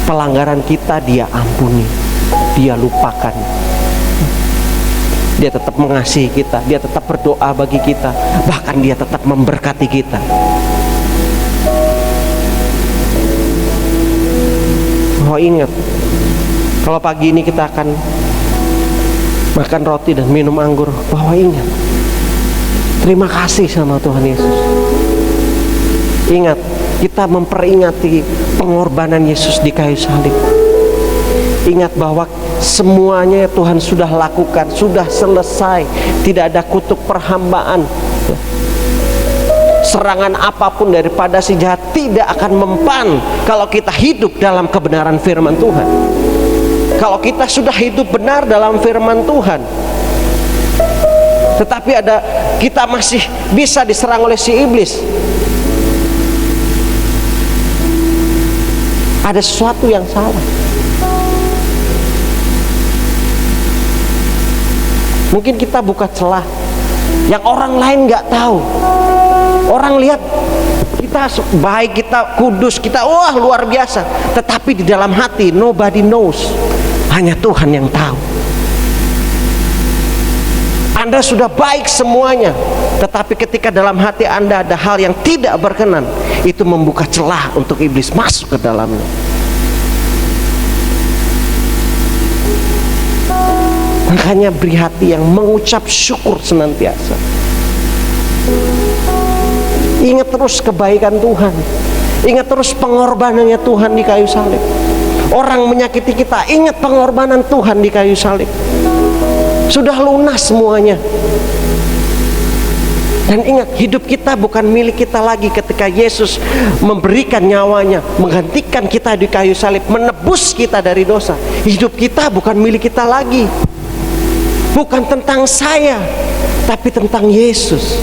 Pelanggaran kita Dia ampuni, Dia lupakan. Dia tetap mengasihi kita, Dia tetap berdoa bagi kita, bahkan Dia tetap memberkati kita. Oh, ingat, kalau pagi ini kita akan makan roti dan minum anggur, bahwa ingat, terima kasih sama Tuhan Yesus. Ingat, kita memperingati pengorbanan Yesus di kayu salib. Ingat bahwa semuanya Tuhan sudah lakukan, sudah selesai. Tidak ada kutuk perhambaan. Serangan apapun daripada si jahat tidak akan mempan kalau kita hidup dalam kebenaran firman Tuhan. Kalau kita sudah hidup benar dalam firman Tuhan, tetapi kita masih bisa diserang oleh si iblis, ada sesuatu yang salah. Mungkin kita buka celah yang orang lain nggak tahu. Orang lihat kita baik, kita kudus, kita wah luar biasa. Tetapi di dalam hati nobody knows. Hanya Tuhan yang tahu. Anda sudah baik semuanya, tetapi ketika dalam hati Anda ada hal yang tidak berkenan, itu membuka celah untuk iblis masuk ke dalamnya. Makanya beri hati yang mengucap syukur senantiasa. Ingat terus kebaikan Tuhan. Ingat terus pengorbanannya Tuhan di kayu salib. Orang menyakiti kita, ingat pengorbanan Tuhan di kayu salib. Sudah lunas semuanya. Dan ingat, hidup kita bukan milik kita lagi ketika Yesus memberikan nyawanya, menggantikan kita di kayu salib, menebus kita dari dosa. Hidup kita bukan milik kita lagi. Bukan tentang saya, tapi tentang Yesus.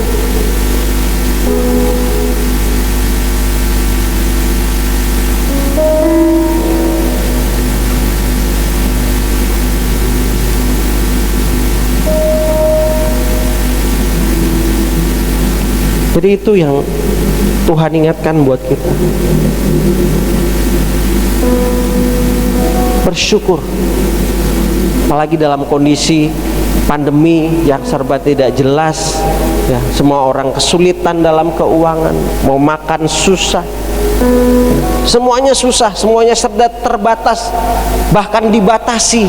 Jadi itu yang Tuhan ingatkan buat kita. Bersyukur. Apalagi dalam kondisi pandemi yang serba tidak jelas, ya, semua orang kesulitan dalam keuangan, mau makan susah, semuanya susah, semuanya serba terbatas, bahkan dibatasi.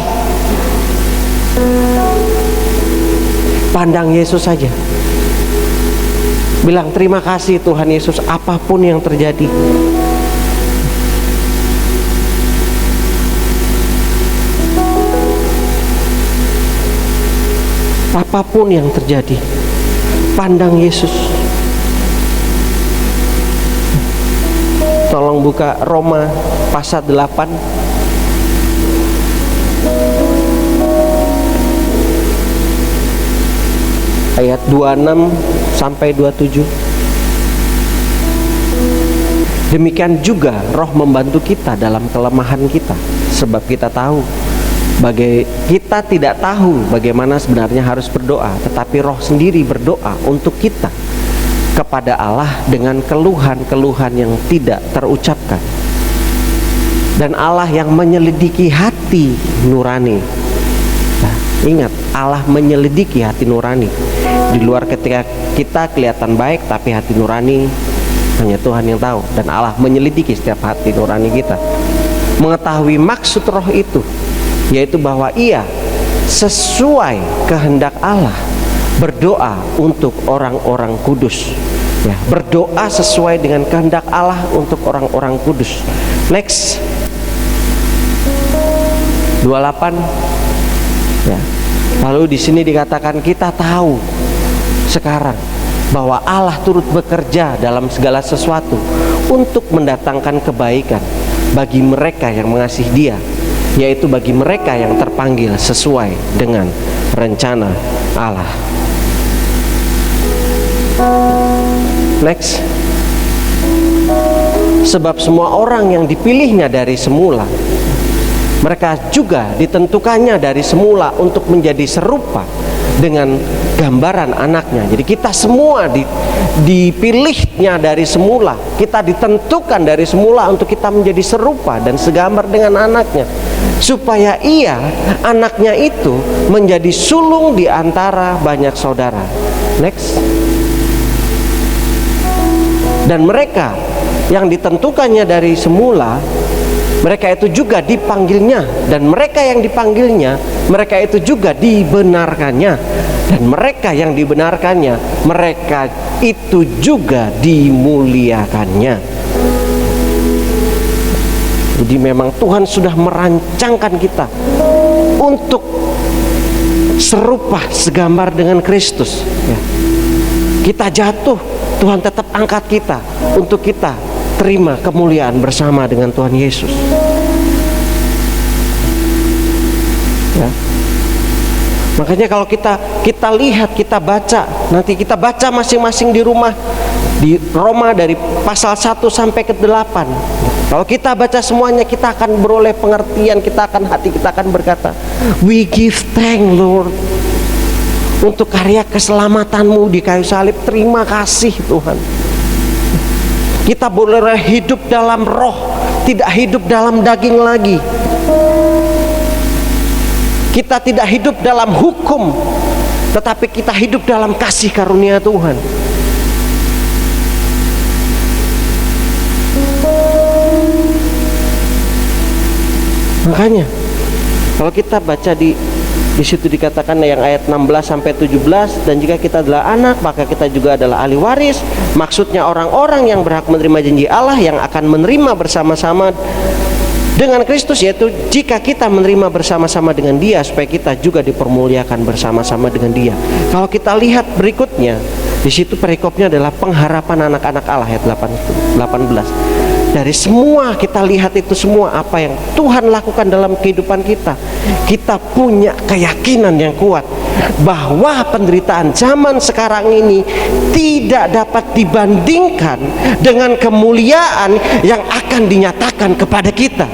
Pandang Yesus saja. Bilang terima kasih Tuhan Yesus apapun yang terjadi. Apapun yang terjadi, pandang Yesus. Tolong buka Roma pasal 8. Ayat 26 sampai 27. Demikian juga Roh membantu kita dalam kelemahan kita, sebab kita tidak tahu bagaimana sebenarnya harus berdoa, tetapi Roh sendiri berdoa untuk kita kepada Allah dengan keluhan-keluhan yang tidak terucapkan. Dan Allah yang menyelidiki hati nurani. Nah, ingat, Allah menyelidiki hati nurani. Di luar ketika kita kelihatan baik, tapi hati nurani hanya Tuhan yang tahu. Dan Allah menyelidiki setiap hati nurani kita, mengetahui maksud Roh itu, yaitu bahwa Ia sesuai kehendak Allah berdoa untuk orang-orang kudus. Ya, berdoa sesuai dengan kehendak Allah untuk orang-orang kudus. Next, 28. Ya. Lalu di sini dikatakan kita tahu sekarang bahwa Allah turut bekerja dalam segala sesuatu untuk mendatangkan kebaikan bagi mereka yang mengasihi Dia, yaitu bagi mereka yang terpanggil sesuai dengan rencana Allah. Next. Sebab semua orang yang dipilihnya dari semula, mereka juga ditentukannya dari semula untuk menjadi serupa dengan gambaran anaknya. Jadi kita semua dipilihnya dari semula, kita ditentukan dari semula untuk kita menjadi serupa dan segambar dengan anaknya, supaya Ia, anaknya itu, menjadi sulung di antara banyak saudara. Next. Dan mereka yang ditentukannya dari semula, mereka itu juga dipanggilnya. Dan mereka yang dipanggilnya, mereka itu juga dibenarkannya. Dan mereka yang dibenarkannya, mereka itu juga dimuliakannya. Jadi memang Tuhan sudah merancangkan kita untuk serupa segambar dengan Kristus, ya. Kita jatuh, Tuhan tetap angkat kita untuk kita terima kemuliaan bersama dengan Tuhan Yesus, ya. Makanya kalau kita lihat, kita baca, nanti kita baca masing-masing di rumah, di Roma dari pasal 1 sampai ke 8. Kalau kita baca semuanya, kita akan beroleh pengertian, hati kita akan berkata, we give thank Lord untuk karya keselamatanmu di kayu salib. Terima kasih Tuhan. Kita boleh hidup dalam roh, tidak hidup dalam daging lagi. Kita tidak hidup dalam hukum, tetapi kita hidup dalam kasih karunia Tuhan. Makanya kalau kita baca di situ dikatakan yang ayat 16 sampai 17, dan jika kita adalah anak, maka kita juga adalah ahli waris. Maksudnya orang-orang yang berhak menerima janji Allah, yang akan menerima bersama-sama dengan Kristus, yaitu jika kita menerima bersama-sama dengan Dia, supaya kita juga dipermuliakan bersama-sama dengan Dia. Kalau kita lihat berikutnya, di situ perikopnya adalah pengharapan anak-anak Allah, ayat 18. Dari semua kita lihat itu semua apa yang Tuhan lakukan dalam kehidupan kita, kita punya keyakinan yang kuat bahwa penderitaan zaman sekarang ini tidak dapat dibandingkan dengan kemuliaan yang akan dinyatakan kepada kita.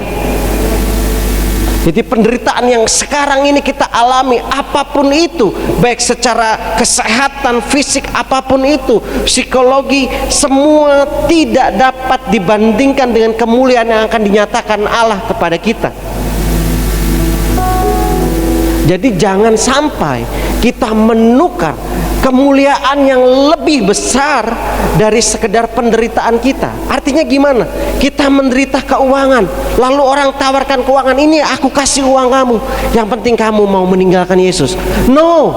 Jadi penderitaan yang sekarang ini kita alami, apapun itu, baik secara kesehatan fisik, apapun itu, psikologi, semua tidak dapat dibandingkan dengan kemuliaan yang akan dinyatakan Allah kepada kita. Jadi jangan sampai kita menukar kemuliaan yang lebih besar dari sekedar penderitaan kita. Artinya gimana? Kita menderita keuangan, lalu orang tawarkan keuangan, ini aku kasih uang kamu, yang penting kamu mau meninggalkan Yesus. No.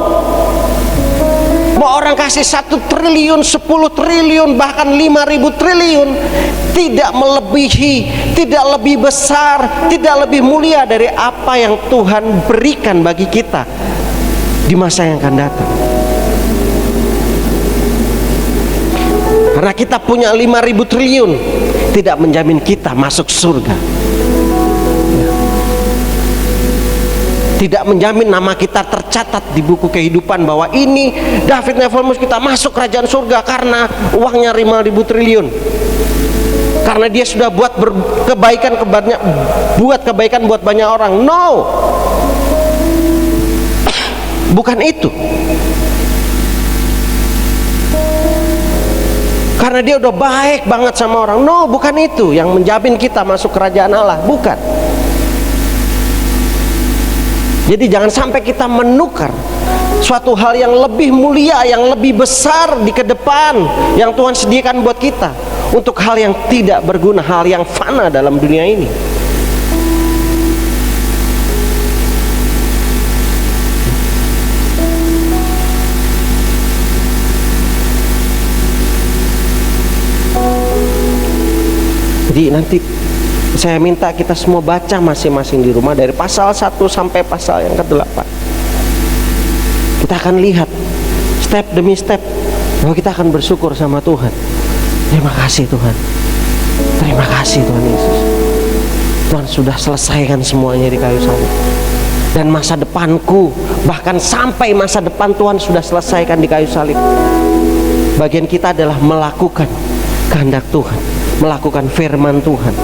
Mau orang kasih 1 triliun, 10 triliun, bahkan 5.000 triliun, tidak melebihi, tidak lebih besar, tidak lebih mulia dari apa yang Tuhan berikan bagi kita, di masa yang akan datang. Karena kita punya 5.000 triliun tidak menjamin kita masuk surga. Tidak menjamin nama kita tercatat di buku kehidupan bahwa ini David Nevelmus kita masuk kerajaan surga karena uangnya 5.000 triliun. Karena dia sudah buat kebaikan buat banyak orang. No. Bukan itu. Karena dia udah baik banget sama orang. No, bukan itu yang menjamin kita masuk kerajaan Allah. Bukan. Jadi jangan sampai kita menukar suatu hal yang lebih mulia, yang lebih besar di kedepan, yang Tuhan sediakan buat kita, untuk hal yang tidak berguna, hal yang fana dalam dunia ini. Jadi nanti saya minta kita semua baca masing-masing di rumah dari pasal 1 sampai pasal yang ke-8. Kita akan lihat step demi step bahwa kita akan bersyukur sama Tuhan. Terima kasih Tuhan. Terima kasih Tuhan Yesus. Tuhan sudah selesaikan semuanya di kayu salib. Dan masa depanku, bahkan sampai masa depan Tuhan sudah selesaikan di kayu salib. Bagian kita adalah melakukan kehendak Tuhan, melakukan firman Tuhan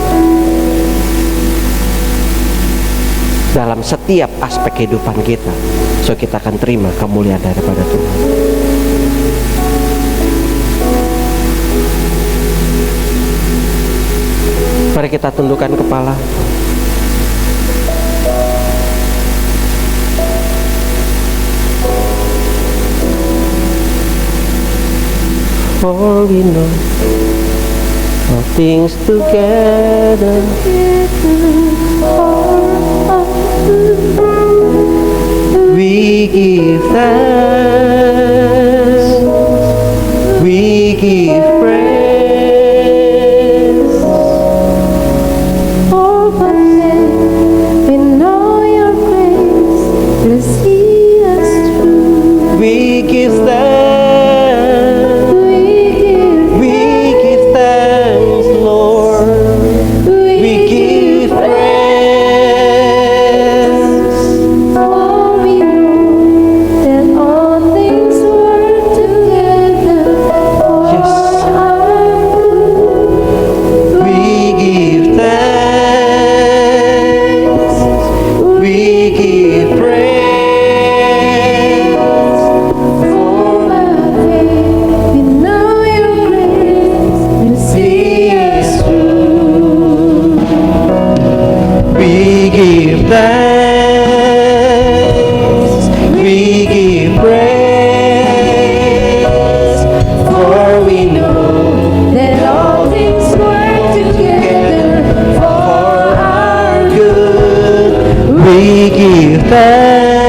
dalam setiap aspek kehidupan kita, so kita akan terima kemuliaan daripada Tuhan. Mari kita tundukkan kepala. For we know all things together we give thanks, we give praise. Oh, but we know your grace will see us through. We give thanks, we give thanks, Lord. We give praise. Oh, we know that all things work together for Yes. our good. We give thanks, we give praise. For by faith we know your grace will see us through. We give thanks, we give praise, for we know That all things work together for our good. We give thanks,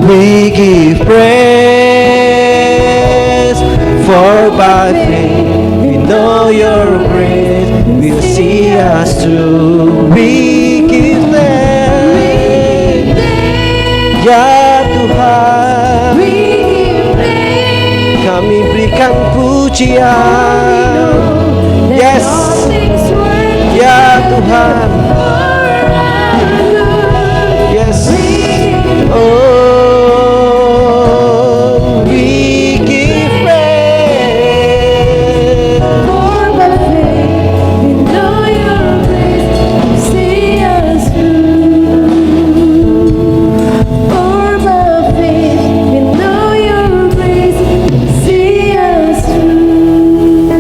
we give praise, for by faith we know your grace will see us through. We give thanks, ya Tuhan, We give praise. kami berikan pujian. Yes, All things work ya Tuhan. for our good. Yes. Oh, we give praise. For by faith we know your grace will see us through. For by faith we know your grace will see us through.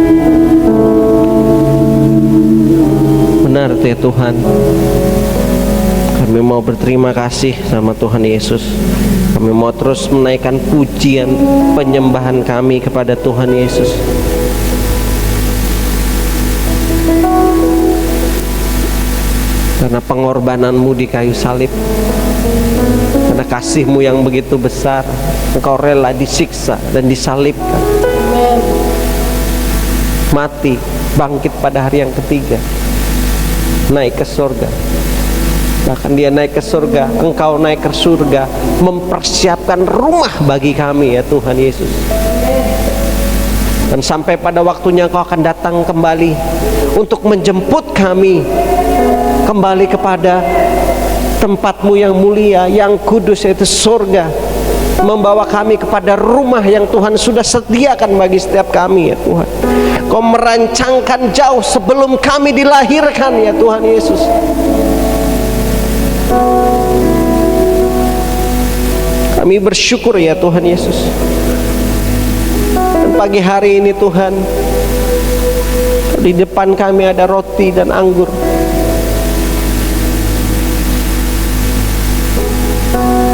Benar ya Tuhan. Kami mau berterima kasih sama Tuhan Yesus. Kami mau terus menaikkan pujian penyembahan kami kepada Tuhan Yesus. Karena pengorbananmu di kayu salib, karena kasihmu yang begitu besar, Engkau rela disiksa dan disalibkan, mati, bangkit pada hari yang ketiga, naik ke surga. Bahkan dia naik ke surga, Engkau naik ke surga, mempersiapkan rumah bagi kami ya Tuhan Yesus. Dan sampai pada waktunya Engkau akan datang kembali untuk menjemput kami kembali kepada tempat-Mu yang mulia, yang kudus, yaitu surga, membawa kami kepada rumah yang Tuhan sudah sediakan bagi setiap kami ya Tuhan. Kau merancangkan jauh sebelum kami dilahirkan ya Tuhan Yesus. Kami bersyukur ya Tuhan Yesus. Dan pagi hari ini Tuhan, di depan kami ada roti dan anggur.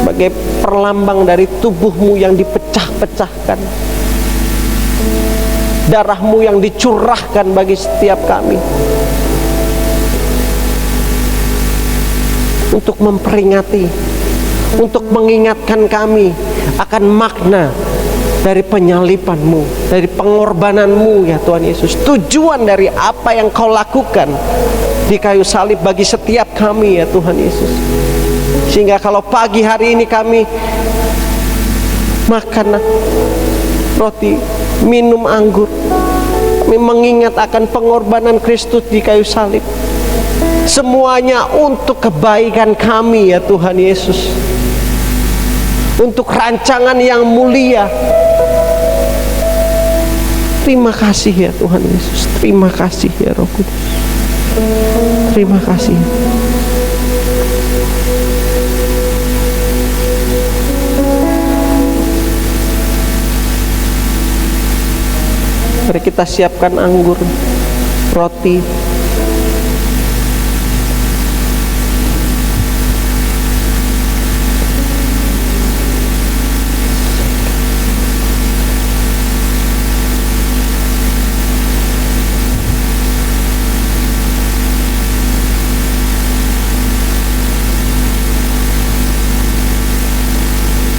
Sebagai perlambang dari tubuh-Mu yang dipecah-pecahkan, darah-Mu yang dicurahkan bagi setiap kami, untuk memperingati, untuk mengingatkan kami akan makna dari penyaliban-Mu, dari pengorbanan-Mu ya Tuhan Yesus. Tujuan dari apa yang Kau lakukan di kayu salib bagi setiap kami ya Tuhan Yesus. Sehingga kalau pagi hari ini kami makan roti, minum anggur, kami mengingat akan pengorbanan Kristus di kayu salib. Semuanya untuk kebaikan kami ya Tuhan Yesus, untuk rancangan yang mulia. Terima kasih ya Tuhan Yesus. Terima kasih ya Roh Kudus. Terima kasih. Mari kita siapkan anggur, roti.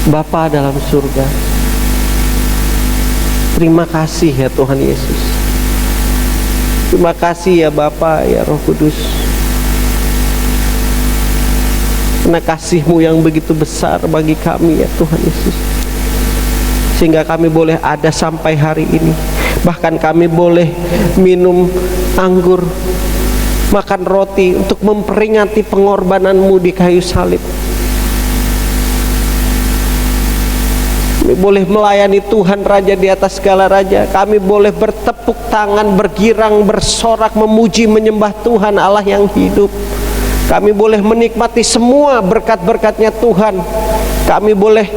Bapa dalam surga, terima kasih ya Tuhan Yesus. Terima kasih ya Bapa, ya Roh Kudus, karena kasih-Mu yang begitu besar bagi kami ya Tuhan Yesus, sehingga kami boleh ada sampai hari ini. Bahkan kami boleh minum anggur, makan roti untuk memperingati pengorbanan-Mu di kayu salib. Kami boleh melayani Tuhan Raja di atas segala raja. Kami boleh bertepuk tangan, bergirang, bersorak, memuji, menyembah Tuhan Allah yang hidup. Kami boleh menikmati semua berkat-berkat-Nya Tuhan. Kami boleh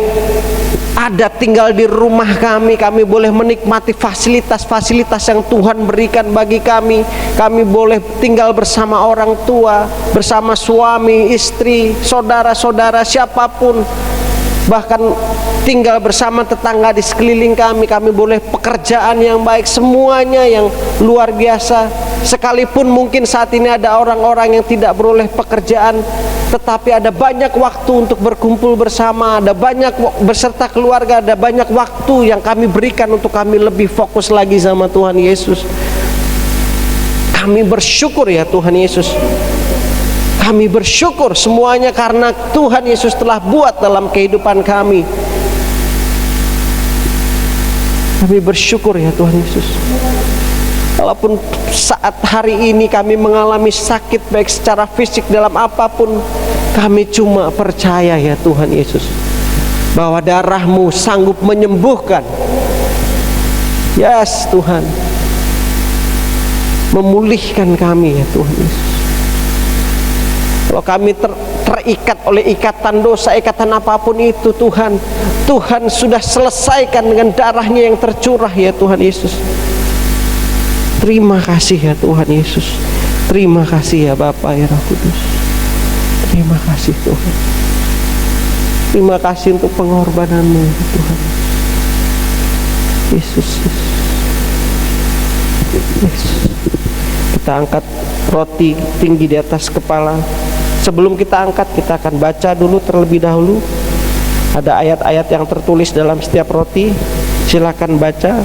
ada tinggal di rumah kami. Kami boleh menikmati fasilitas-fasilitas yang Tuhan berikan bagi kami. Kami boleh tinggal bersama orang tua, bersama suami, istri, saudara-saudara, siapapun. Bahkan tinggal bersama tetangga di sekeliling kami. Kami boleh pekerjaan yang baik, semuanya yang luar biasa. Sekalipun mungkin saat ini ada orang-orang yang tidak beroleh pekerjaan, tetapi ada banyak waktu untuk berkumpul bersama, ada banyak beserta keluarga, ada banyak waktu yang kami berikan untuk kami lebih fokus lagi sama Tuhan Yesus. Kami bersyukur ya Tuhan Yesus. Kami bersyukur semuanya karena Tuhan Yesus telah buat dalam kehidupan kami. Kami bersyukur ya Tuhan Yesus. Walaupun saat hari ini kami mengalami sakit baik secara fisik dalam apapun, kami cuma percaya ya Tuhan Yesus, bahwa darah-Mu sanggup menyembuhkan. Yes Tuhan, memulihkan kami ya Tuhan Yesus. Kalau kami terikat oleh ikatan dosa, ikatan apapun itu Tuhan, Tuhan sudah selesaikan dengan darah-Nya yang tercurah ya Tuhan Yesus. Terima kasih ya Tuhan Yesus. Terima kasih ya Bapa ya Roh Kudus. Terima kasih Tuhan. Terima kasih untuk pengorbanan-Mu ya Tuhan Yesus. Yesus. Kita angkat roti tinggi di atas kepala. Sebelum kita angkat, kita akan baca dulu terlebih dahulu. Ada ayat-ayat yang tertulis dalam setiap roti. Silakan baca.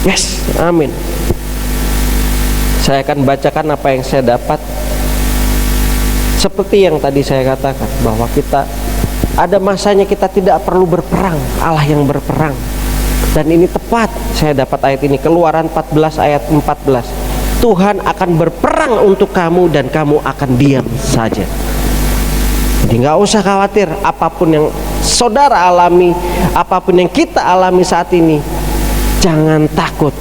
Yes, amin. Saya akan bacakan apa yang saya dapat. Seperti yang tadi saya katakan, bahwa kita ada masanya kita tidak perlu berperang, Allah yang berperang. Dan ini tepat, saya dapat ayat ini, Keluaran 14 ayat 14. Tuhan akan berperang untuk kamu dan kamu akan diam saja. Jadi nggak usah khawatir apapun yang saudara alami, apapun yang kita alami saat ini. Jangan takut,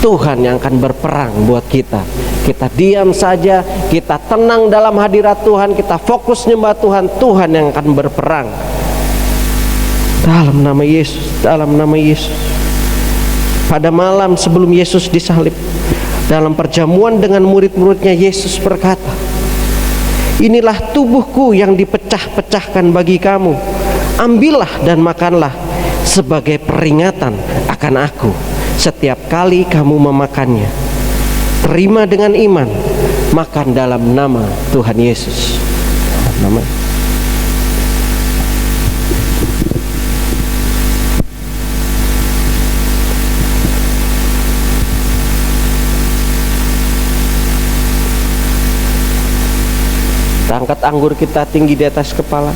Tuhan yang akan berperang buat kita. Kita diam saja, kita tenang dalam hadirat Tuhan, kita fokus nyembah Tuhan, Tuhan yang akan berperang. Dalam nama Yesus, dalam nama Yesus. Pada malam sebelum Yesus disalib, dalam perjamuan dengan murid-muridnya, Yesus berkata, inilah tubuhku yang dipecah-pecahkan bagi kamu. Ambillah dan makanlah sebagai peringatan akan aku setiap kali kamu memakannya. Terima dengan iman, makan dalam nama Tuhan Yesus. Nama. Kita angkat anggur kita tinggi di atas kepala.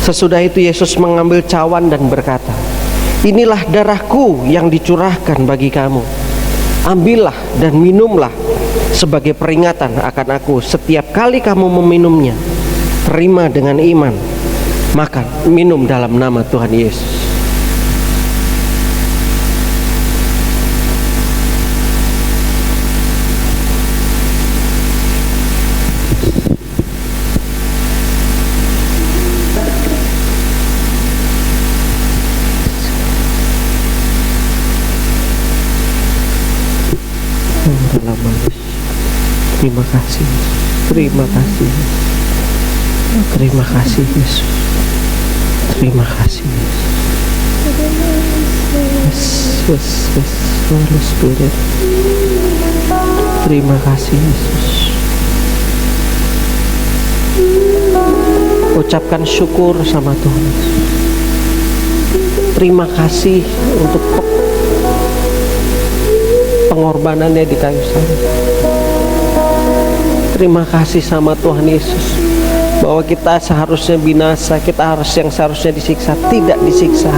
Sesudah itu Yesus mengambil cawan dan berkata, inilah darahku yang dicurahkan bagi kamu. Ambillah dan minumlah sebagai peringatan akan aku setiap kali kamu meminumnya. Terima dengan iman, makan, minum dalam nama Tuhan Yesus. Terima kasih, terima kasih, terima kasih Yesus, terima kasih Yesus, yes, Holy Spirit, terima kasih Yesus. Ucapkan syukur sama Tuhan. Terima kasih untuk pengorbanannya di kayu salib. Terima kasih sama Tuhan Yesus bahwa kita seharusnya binasa, kita yang seharusnya disiksa tidak disiksa.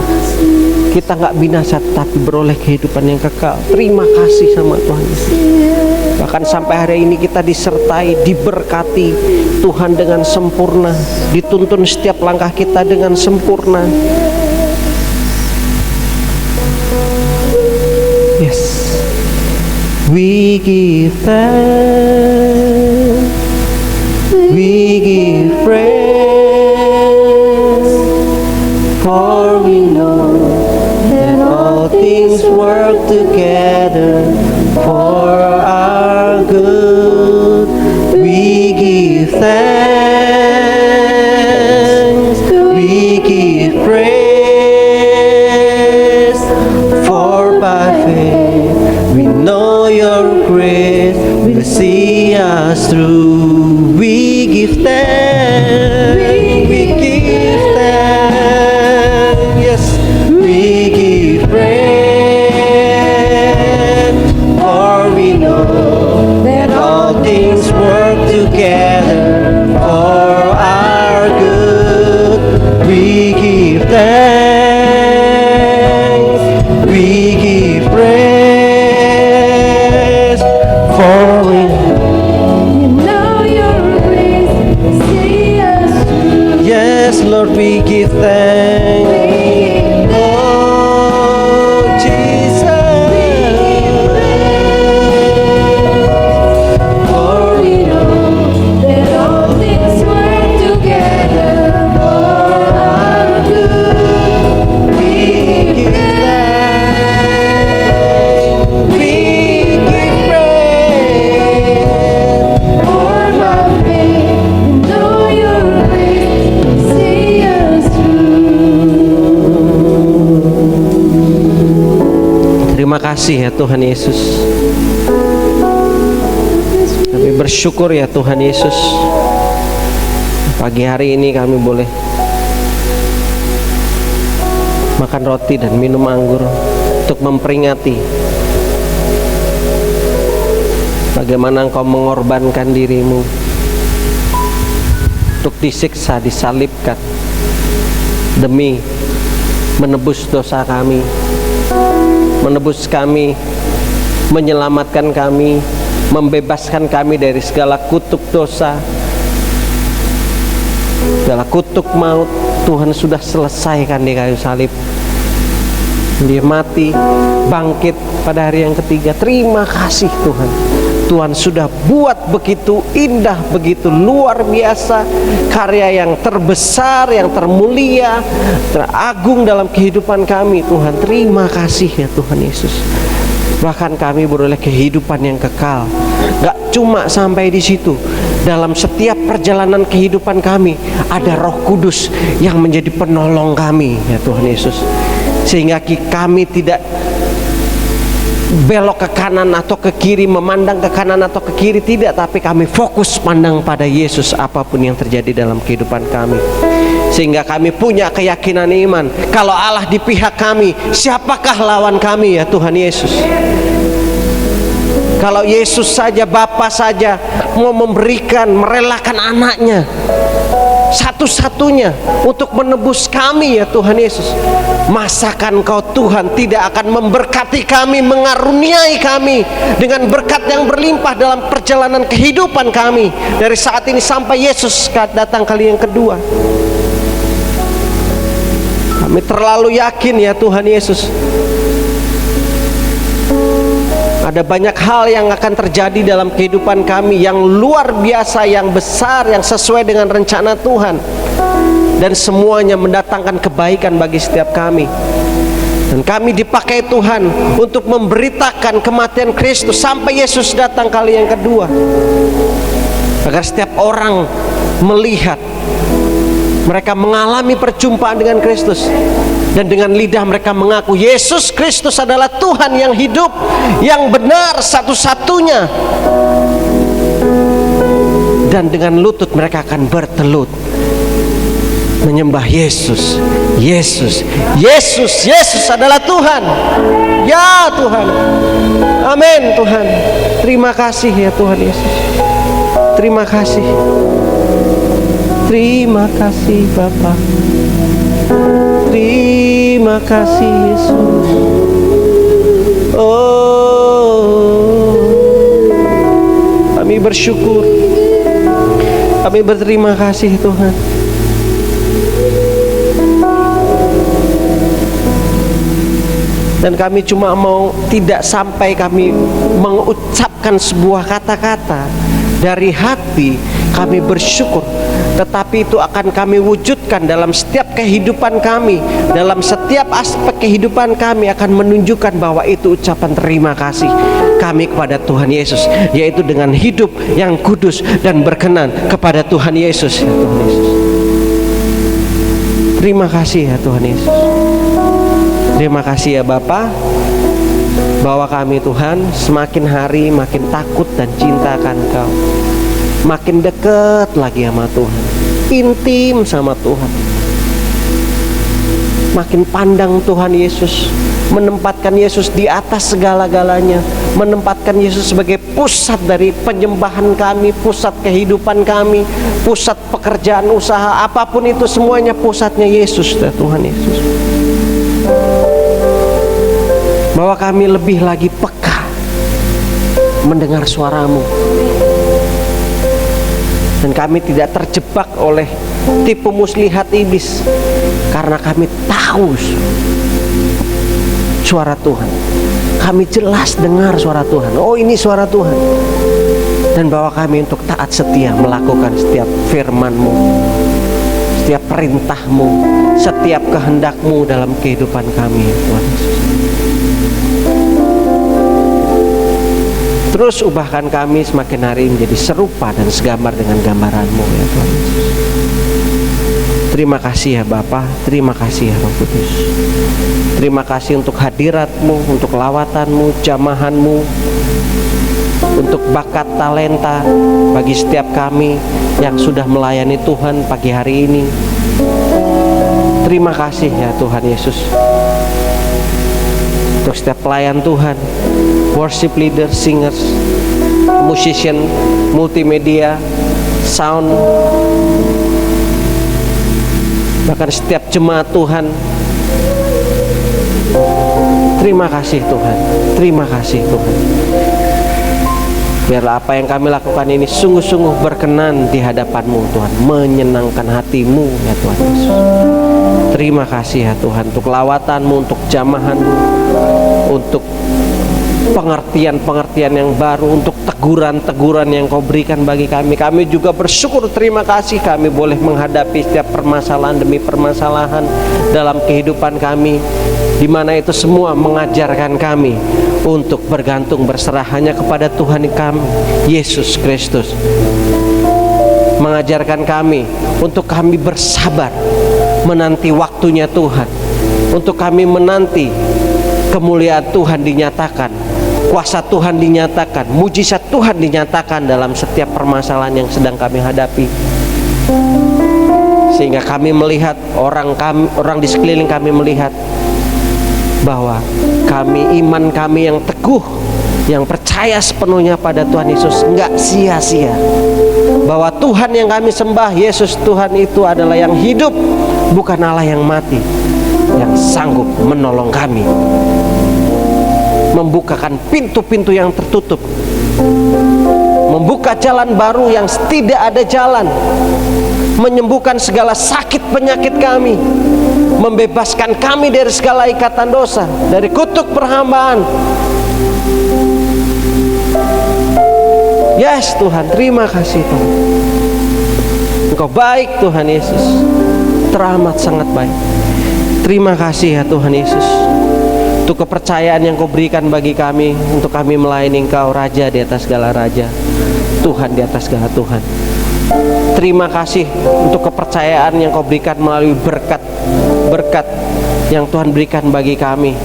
Kita nggak binasa tetapi beroleh kehidupan yang kekal. Terima kasih sama Tuhan Yesus. Bahkan sampai hari ini kita disertai, diberkati Tuhan dengan sempurna, dituntun setiap langkah kita dengan sempurna. Yes. We give thanks, we give praise, for we know that all things work together for our good. We give thanks, we give praise, for by faith we know your grace will see us through. We give thanks, we give thanks, yes, we give praise, for we know that all things work together for our good. We give thanks, we give praise, for we know your grace will see us through. Yes, Lord, we give thanks. Oh, Jesus, for we know that all things work together for our good. We give thanks, we give praise, for by faith we know your grace will see us through. Terima kasih ya Tuhan Yesus. Kami bersyukur ya Tuhan Yesus. Pagi hari ini kami boleh makan roti dan minum anggur untuk memperingati bagaimana Engkau mengorbankan dirimu untuk disiksa, disalibkan demi menebus dosa kami, menebus kami, menyelamatkan kami, membebaskan kami dari segala kutuk dosa, segala kutuk maut. Tuhan sudah selesaikan di kayu salib. Dia mati, bangkit pada hari yang ketiga. Terima kasih Tuhan. Tuhan sudah buat begitu indah, begitu luar biasa, karya yang terbesar, yang termulia, teragung dalam kehidupan kami. Tuhan, terima kasih ya Tuhan Yesus. Bahkan kami beroleh kehidupan yang kekal. Gak cuma sampai di situ. Dalam setiap perjalanan kehidupan kami ada Roh Kudus yang menjadi penolong kami ya Tuhan Yesus, sehingga kami tidak belok ke kanan atau ke kiri, memandang ke kanan atau ke kiri, tidak, tapi kami fokus pandang pada Yesus apapun yang terjadi dalam kehidupan kami. Sehingga kami punya keyakinan iman, kalau Allah di pihak kami, siapakah lawan kami ya Tuhan Yesus. Kalau Yesus saja, Bapa saja mau memberikan, merelakan anaknya satu-satunya untuk menebus kami ya Tuhan Yesus, masakan Kau Tuhan tidak akan memberkati kami, mengaruniai kami dengan berkat yang berlimpah dalam perjalanan kehidupan kami dari saat ini sampai Yesus datang kali yang kedua. Kami terlalu yakin ya Tuhan Yesus, ada banyak hal yang akan terjadi dalam kehidupan kami yang luar biasa, yang besar, yang sesuai dengan rencana Tuhan, dan semuanya mendatangkan kebaikan bagi setiap kami. Dan kami dipakai Tuhan untuk memberitakan kematian Kristus sampai Yesus datang kali yang kedua, agar setiap orang melihat, mereka mengalami perjumpaan dengan Kristus, dan dengan lidah mereka mengaku Yesus Kristus adalah Tuhan yang hidup, yang benar, satu-satunya. Dan dengan lutut mereka akan bertelut menyembah Yesus. Yesus, Yesus, Yesus adalah Tuhan. Ya Tuhan. Amin Tuhan. Terima kasih ya Tuhan Yesus. Terima kasih. Terima kasih Bapa. Terima kasih Yesus. Oh, kami bersyukur, kami berterima kasih Tuhan. Dan kami cuma mau, tidak sampai kami mengucapkan sebuah kata-kata dari hati, kami bersyukur, tetapi itu akan kami wujudkan dalam setiap kehidupan kami, dalam setiap aspek kehidupan kami akan menunjukkan bahwa itu ucapan terima kasih kami kepada Tuhan Yesus, yaitu dengan hidup yang kudus dan berkenan kepada Tuhan Yesus ya Tuhan Yesus. Terima kasih ya Tuhan Yesus. Terima kasih ya Bapa, bahwa kami Tuhan semakin hari makin takut dan cinta akan Kau, makin dekat lagi sama Tuhan, intim sama Tuhan, makin pandang Tuhan Yesus, menempatkan Yesus di atas segala-galanya, menempatkan Yesus sebagai pusat dari penyembahan kami, pusat kehidupan kami, pusat pekerjaan usaha, apapun itu semuanya pusatnya Yesus ya Tuhan Yesus. Bahwa kami lebih lagi peka mendengar suara-Mu, dan kami tidak terjebak oleh tipu muslihat iblis, karena kami tahu suara Tuhan. Kami jelas dengar suara Tuhan. Oh, ini suara Tuhan. Dan bahwa kami untuk taat setia melakukan setiap firman-Mu, setiap perintah-Mu, setiap kehendak-Mu dalam kehidupan kami Tuhan Yesus. Terus ubahkan kami semakin hari menjadi serupa dan segambar dengan gambaran-Mu ya Tuhan Yesus. Terima kasih ya Bapa, terima kasih ya Roh Kudus. Terima kasih untuk hadirat-Mu, untuk lawatan-Mu, jamahan-Mu, untuk bakat talenta bagi setiap kami yang sudah melayani Tuhan pagi hari ini. Terima kasih ya Tuhan Yesus, untuk setiap pelayan Tuhan, worship leader, singers, musician, multimedia, sound, bahkan setiap jemaat Tuhan. Terima kasih Tuhan, terima kasih Tuhan. Biarlah apa yang kami lakukan ini sungguh-sungguh berkenan di hadapan-Mu Tuhan, menyenangkan hati-Mu ya Tuhan Yesus. Terima kasih ya Tuhan, untuk lawatan-Mu, untuk jamahan-Mu, untuk pengertian-pengertian yang baru, untuk teguran-teguran yang Kau berikan bagi kami. Kami juga bersyukur, terima kasih kami boleh menghadapi setiap permasalahan demi permasalahan dalam kehidupan kami, di mana itu semua mengajarkan kami untuk bergantung berserah hanya kepada Tuhan kami, Yesus Kristus. Mengajarkan kami untuk kami bersabar menanti waktunya Tuhan, untuk kami menanti kemuliaan Tuhan dinyatakan, kuasa Tuhan dinyatakan, mujizat Tuhan dinyatakan dalam setiap permasalahan yang sedang kami hadapi. Sehingga kami melihat, orang di sekeliling kami melihat bahwa iman kami yang teguh, yang percaya sepenuhnya pada Tuhan Yesus, enggak sia-sia. Bahwa Tuhan yang kami sembah, Yesus Tuhan itu adalah yang hidup, bukan Allah yang mati, yang sanggup menolong kami, membukakan pintu-pintu yang tertutup, membuka jalan baru yang tidak ada jalan, menyembuhkan segala sakit penyakit kami, membebaskan kami dari segala ikatan dosa, dari kutuk perhambaan. Yes Tuhan, terima kasih Tuhan. Engkau baik Tuhan Yesus, teramat sangat baik. Terima kasih ya Tuhan Yesus, untuk kepercayaan yang Kau berikan bagi kami, untuk kami melayani Engkau, Raja di atas segala raja, Tuhan di atas segala Tuhan. Terima kasih untuk kepercayaan yang Kau berikan melalui berkat yang Tuhan berikan bagi kami,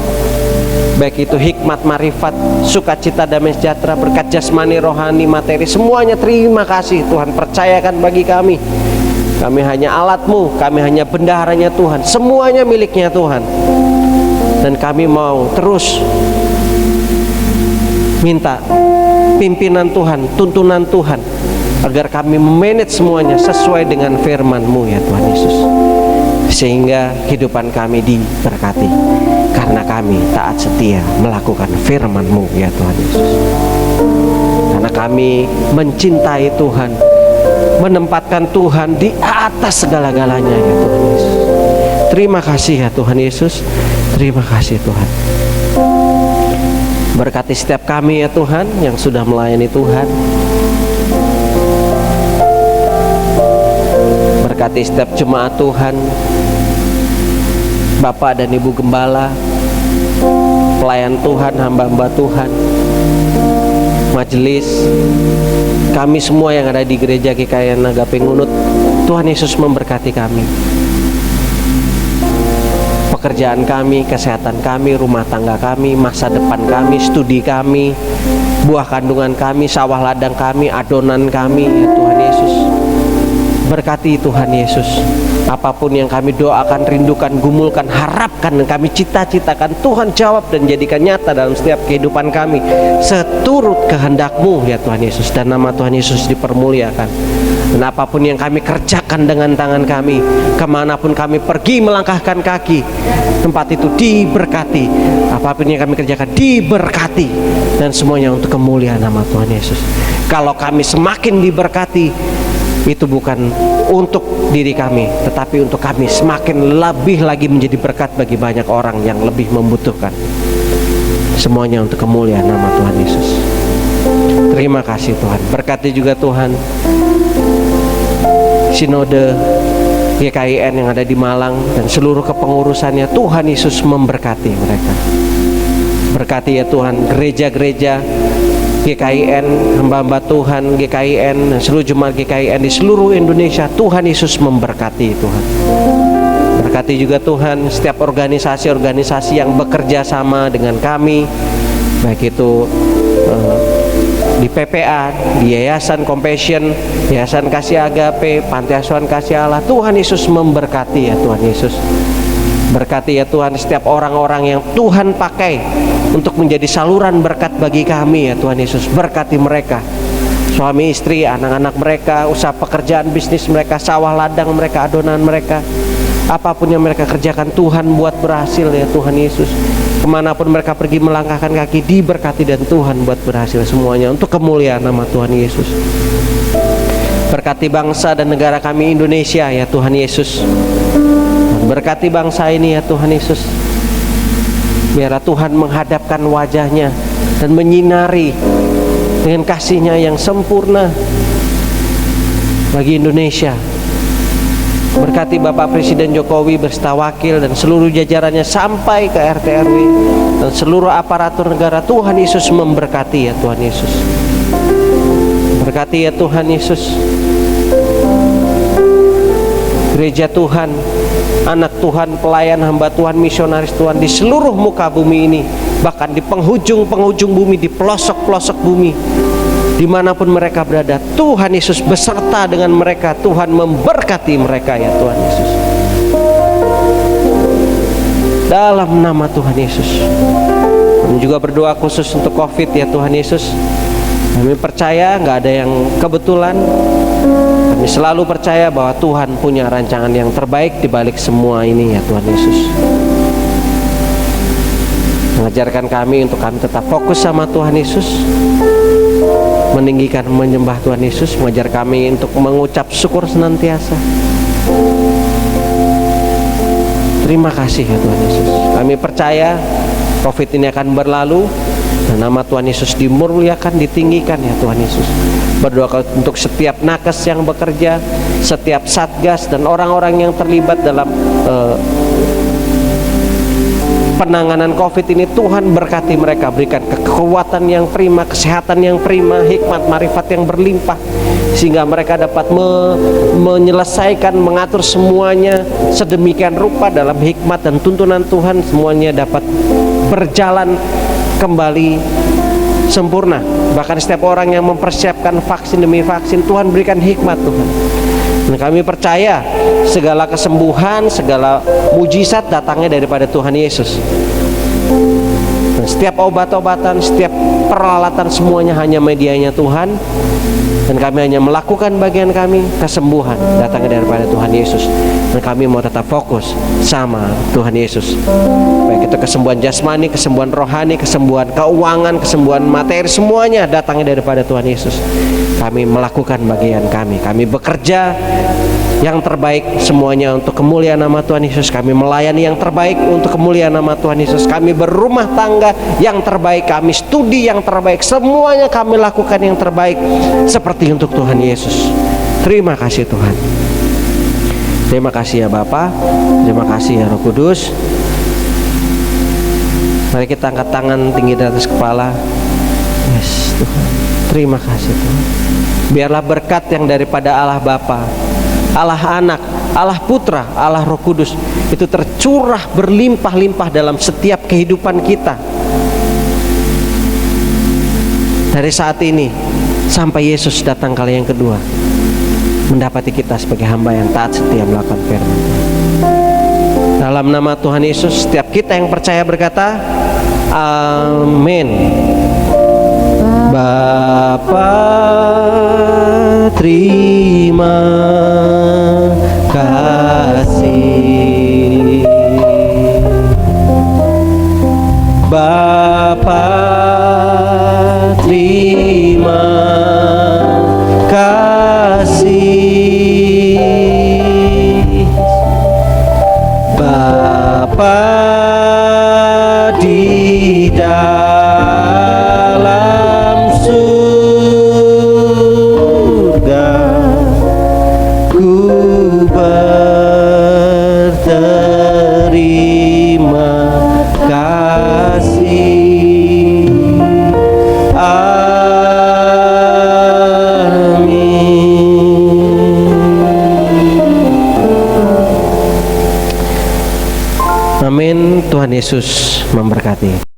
baik itu hikmat, marifat, sukacita, damai sejahtera, berkat jasmani, rohani, materi, semuanya terima kasih Tuhan percayakan bagi kami. Kami hanya alat-Mu, kami hanya bendaharanya Tuhan, semuanya miliknya Tuhan. Dan kami mau terus minta pimpinan Tuhan, tuntunan Tuhan, agar kami memanage semuanya sesuai dengan firman-Mu ya Tuhan Yesus, sehingga kehidupan kami diberkati karena kami taat setia melakukan firman-Mu ya Tuhan Yesus. Karena kami mencintai Tuhan, menempatkan Tuhan di atas segala-galanya ya Tuhan Yesus. Terima kasih ya Tuhan Yesus, terima kasih Tuhan. Berkati setiap kami ya Tuhan yang sudah melayani Tuhan. Berkati setiap jemaat Tuhan, Bapak dan Ibu Gembala, pelayan Tuhan, hamba-hamba Tuhan, majelis, kami semua yang ada di gereja GKIN Agape Ngunut. Tuhan Yesus memberkati kami, pekerjaan kami, kesehatan kami, rumah tangga kami, masa depan kami, studi kami, buah kandungan kami, sawah ladang kami, adonan kami ya Tuhan Yesus. Berkati Tuhan Yesus, apapun yang kami doakan, rindukan, gumulkan, harapkan, dan kami cita-citakan, Tuhan jawab dan jadikan nyata dalam setiap kehidupan kami seturut kehendak-Mu ya Tuhan Yesus. Dan nama Tuhan Yesus dipermuliakan. Dan apapun yang kami kerjakan dengan tangan kami, kemanapun kami pergi melangkahkan kaki, tempat itu diberkati. Apapun yang kami kerjakan diberkati, dan semuanya untuk kemuliaan nama Tuhan Yesus. Kalau kami semakin diberkati, itu bukan untuk diri kami, tetapi untuk kami semakin lebih lagi menjadi berkat bagi banyak orang yang lebih membutuhkan. Semuanya untuk kemuliaan nama Tuhan Yesus. Terima kasih Tuhan. Berkati juga Tuhan Sinode GKIN yang ada di Malang dan seluruh kepengurusannya. Tuhan Yesus memberkati mereka. Berkati ya Tuhan gereja-gereja GKIN, hamba-hamba Tuhan GKIN, seluruh jemaat GKIN di seluruh Indonesia. Tuhan Yesus memberkati Tuhan. Berkati juga Tuhan setiap organisasi-organisasi yang bekerja sama dengan kami, baik itu di PPA, di Yayasan Compassion, Yayasan Kasih Agape, Panti Asuhan Kasih Allah. Tuhan Yesus memberkati ya Tuhan Yesus. Berkati ya Tuhan setiap orang-orang yang Tuhan pakai untuk menjadi saluran berkat bagi kami ya Tuhan Yesus. Berkati mereka, suami istri, anak-anak mereka, usaha pekerjaan bisnis mereka, sawah ladang mereka, adonan mereka, apapun yang mereka kerjakan Tuhan buat berhasil ya Tuhan Yesus. Kemanapun mereka pergi melangkahkan kaki diberkati dan Tuhan buat berhasil semuanya untuk kemuliaan nama Tuhan Yesus. Berkati bangsa dan negara kami Indonesia ya Tuhan Yesus. Berkati bangsa ini ya Tuhan Yesus. Biarlah Tuhan menghadapkan wajahnya dan menyinari dengan kasih-Nya yang sempurna bagi Indonesia. Berkati Bapak Presiden Jokowi beserta wakil dan seluruh jajarannya sampai ke RT RW dan seluruh aparatur negara. Tuhan Yesus memberkati ya Tuhan Yesus. Berkati ya Tuhan Yesus gereja Tuhan, anak Tuhan, pelayan hamba Tuhan, misionaris Tuhan di seluruh muka bumi ini, bahkan di penghujung bumi, di pelosok-pelosok bumi, dimanapun mereka berada. Tuhan Yesus beserta dengan mereka. Tuhan memberkati mereka ya Tuhan Yesus, dalam nama Tuhan Yesus. Kami juga berdoa khusus untuk COVID ya Tuhan Yesus. Kami percaya nggak ada yang kebetulan. Kami selalu percaya bahwa Tuhan punya rancangan yang terbaik di balik semua ini ya Tuhan Yesus. Mengajarkan kami untuk kami tetap fokus sama Tuhan Yesus, meninggikan menyembah Tuhan Yesus, mengajar kami untuk mengucap syukur senantiasa. Terima kasih ya Tuhan Yesus. Kami percaya COVID ini akan berlalu dan nama Tuhan Yesus dimuliakan, ditinggikan ya Tuhan Yesus. Berdoa untuk setiap nakes yang bekerja, setiap satgas dan orang-orang yang terlibat dalam penanganan COVID ini. Tuhan berkati mereka, berikan kekuatan yang prima, kesehatan yang prima, hikmat marifat yang berlimpah, sehingga mereka dapat menyelesaikan, mengatur semuanya sedemikian rupa dalam hikmat dan tuntunan Tuhan. Semuanya dapat berjalan kembali sempurna. Bahkan setiap orang yang mempersiapkan vaksin demi vaksin, Tuhan berikan hikmat Tuhan. Dan kami percaya segala kesembuhan, segala mujizat datangnya daripada Tuhan Yesus. Dan setiap obat-obatan, setiap peralatan, semuanya hanya medianya Tuhan. Dan kami hanya melakukan bagian kami. Kesembuhan datangnya daripada Tuhan Yesus. Dan kami mau tetap fokus sama Tuhan Yesus. Baik itu kesembuhan jasmani, kesembuhan rohani, kesembuhan keuangan, kesembuhan materi, semuanya datangnya daripada Tuhan Yesus. Kami melakukan bagian kami. Kami bekerja yang terbaik semuanya untuk kemuliaan nama Tuhan Yesus. Kami melayani yang terbaik untuk kemuliaan nama Tuhan Yesus. Kami berumah tangga yang terbaik. Kami studi yang terbaik. Semuanya kami lakukan yang terbaik seperti untuk Tuhan Yesus. Terima kasih Tuhan. Terima kasih ya Bapa. Terima kasih ya Roh Kudus. Mari kita angkat tangan tinggi di atas kepala. Yes Tuhan. Terima kasih Tuhan. Biarlah berkat yang daripada Allah Bapa, Allah Anak, Allah Putra, Allah Roh Kudus itu tercurah berlimpah-limpah dalam setiap kehidupan kita, dari saat ini sampai Yesus datang kali yang kedua, mendapati kita sebagai hamba yang taat setia melakukan firman. Dalam nama Tuhan Yesus, setiap kita yang percaya berkata amin. Bapa, terima kasih. Bapa, terima kasih. Bapa di dalam surga, ku berterima kasih. Amin. Tuhan Yesus memberkati.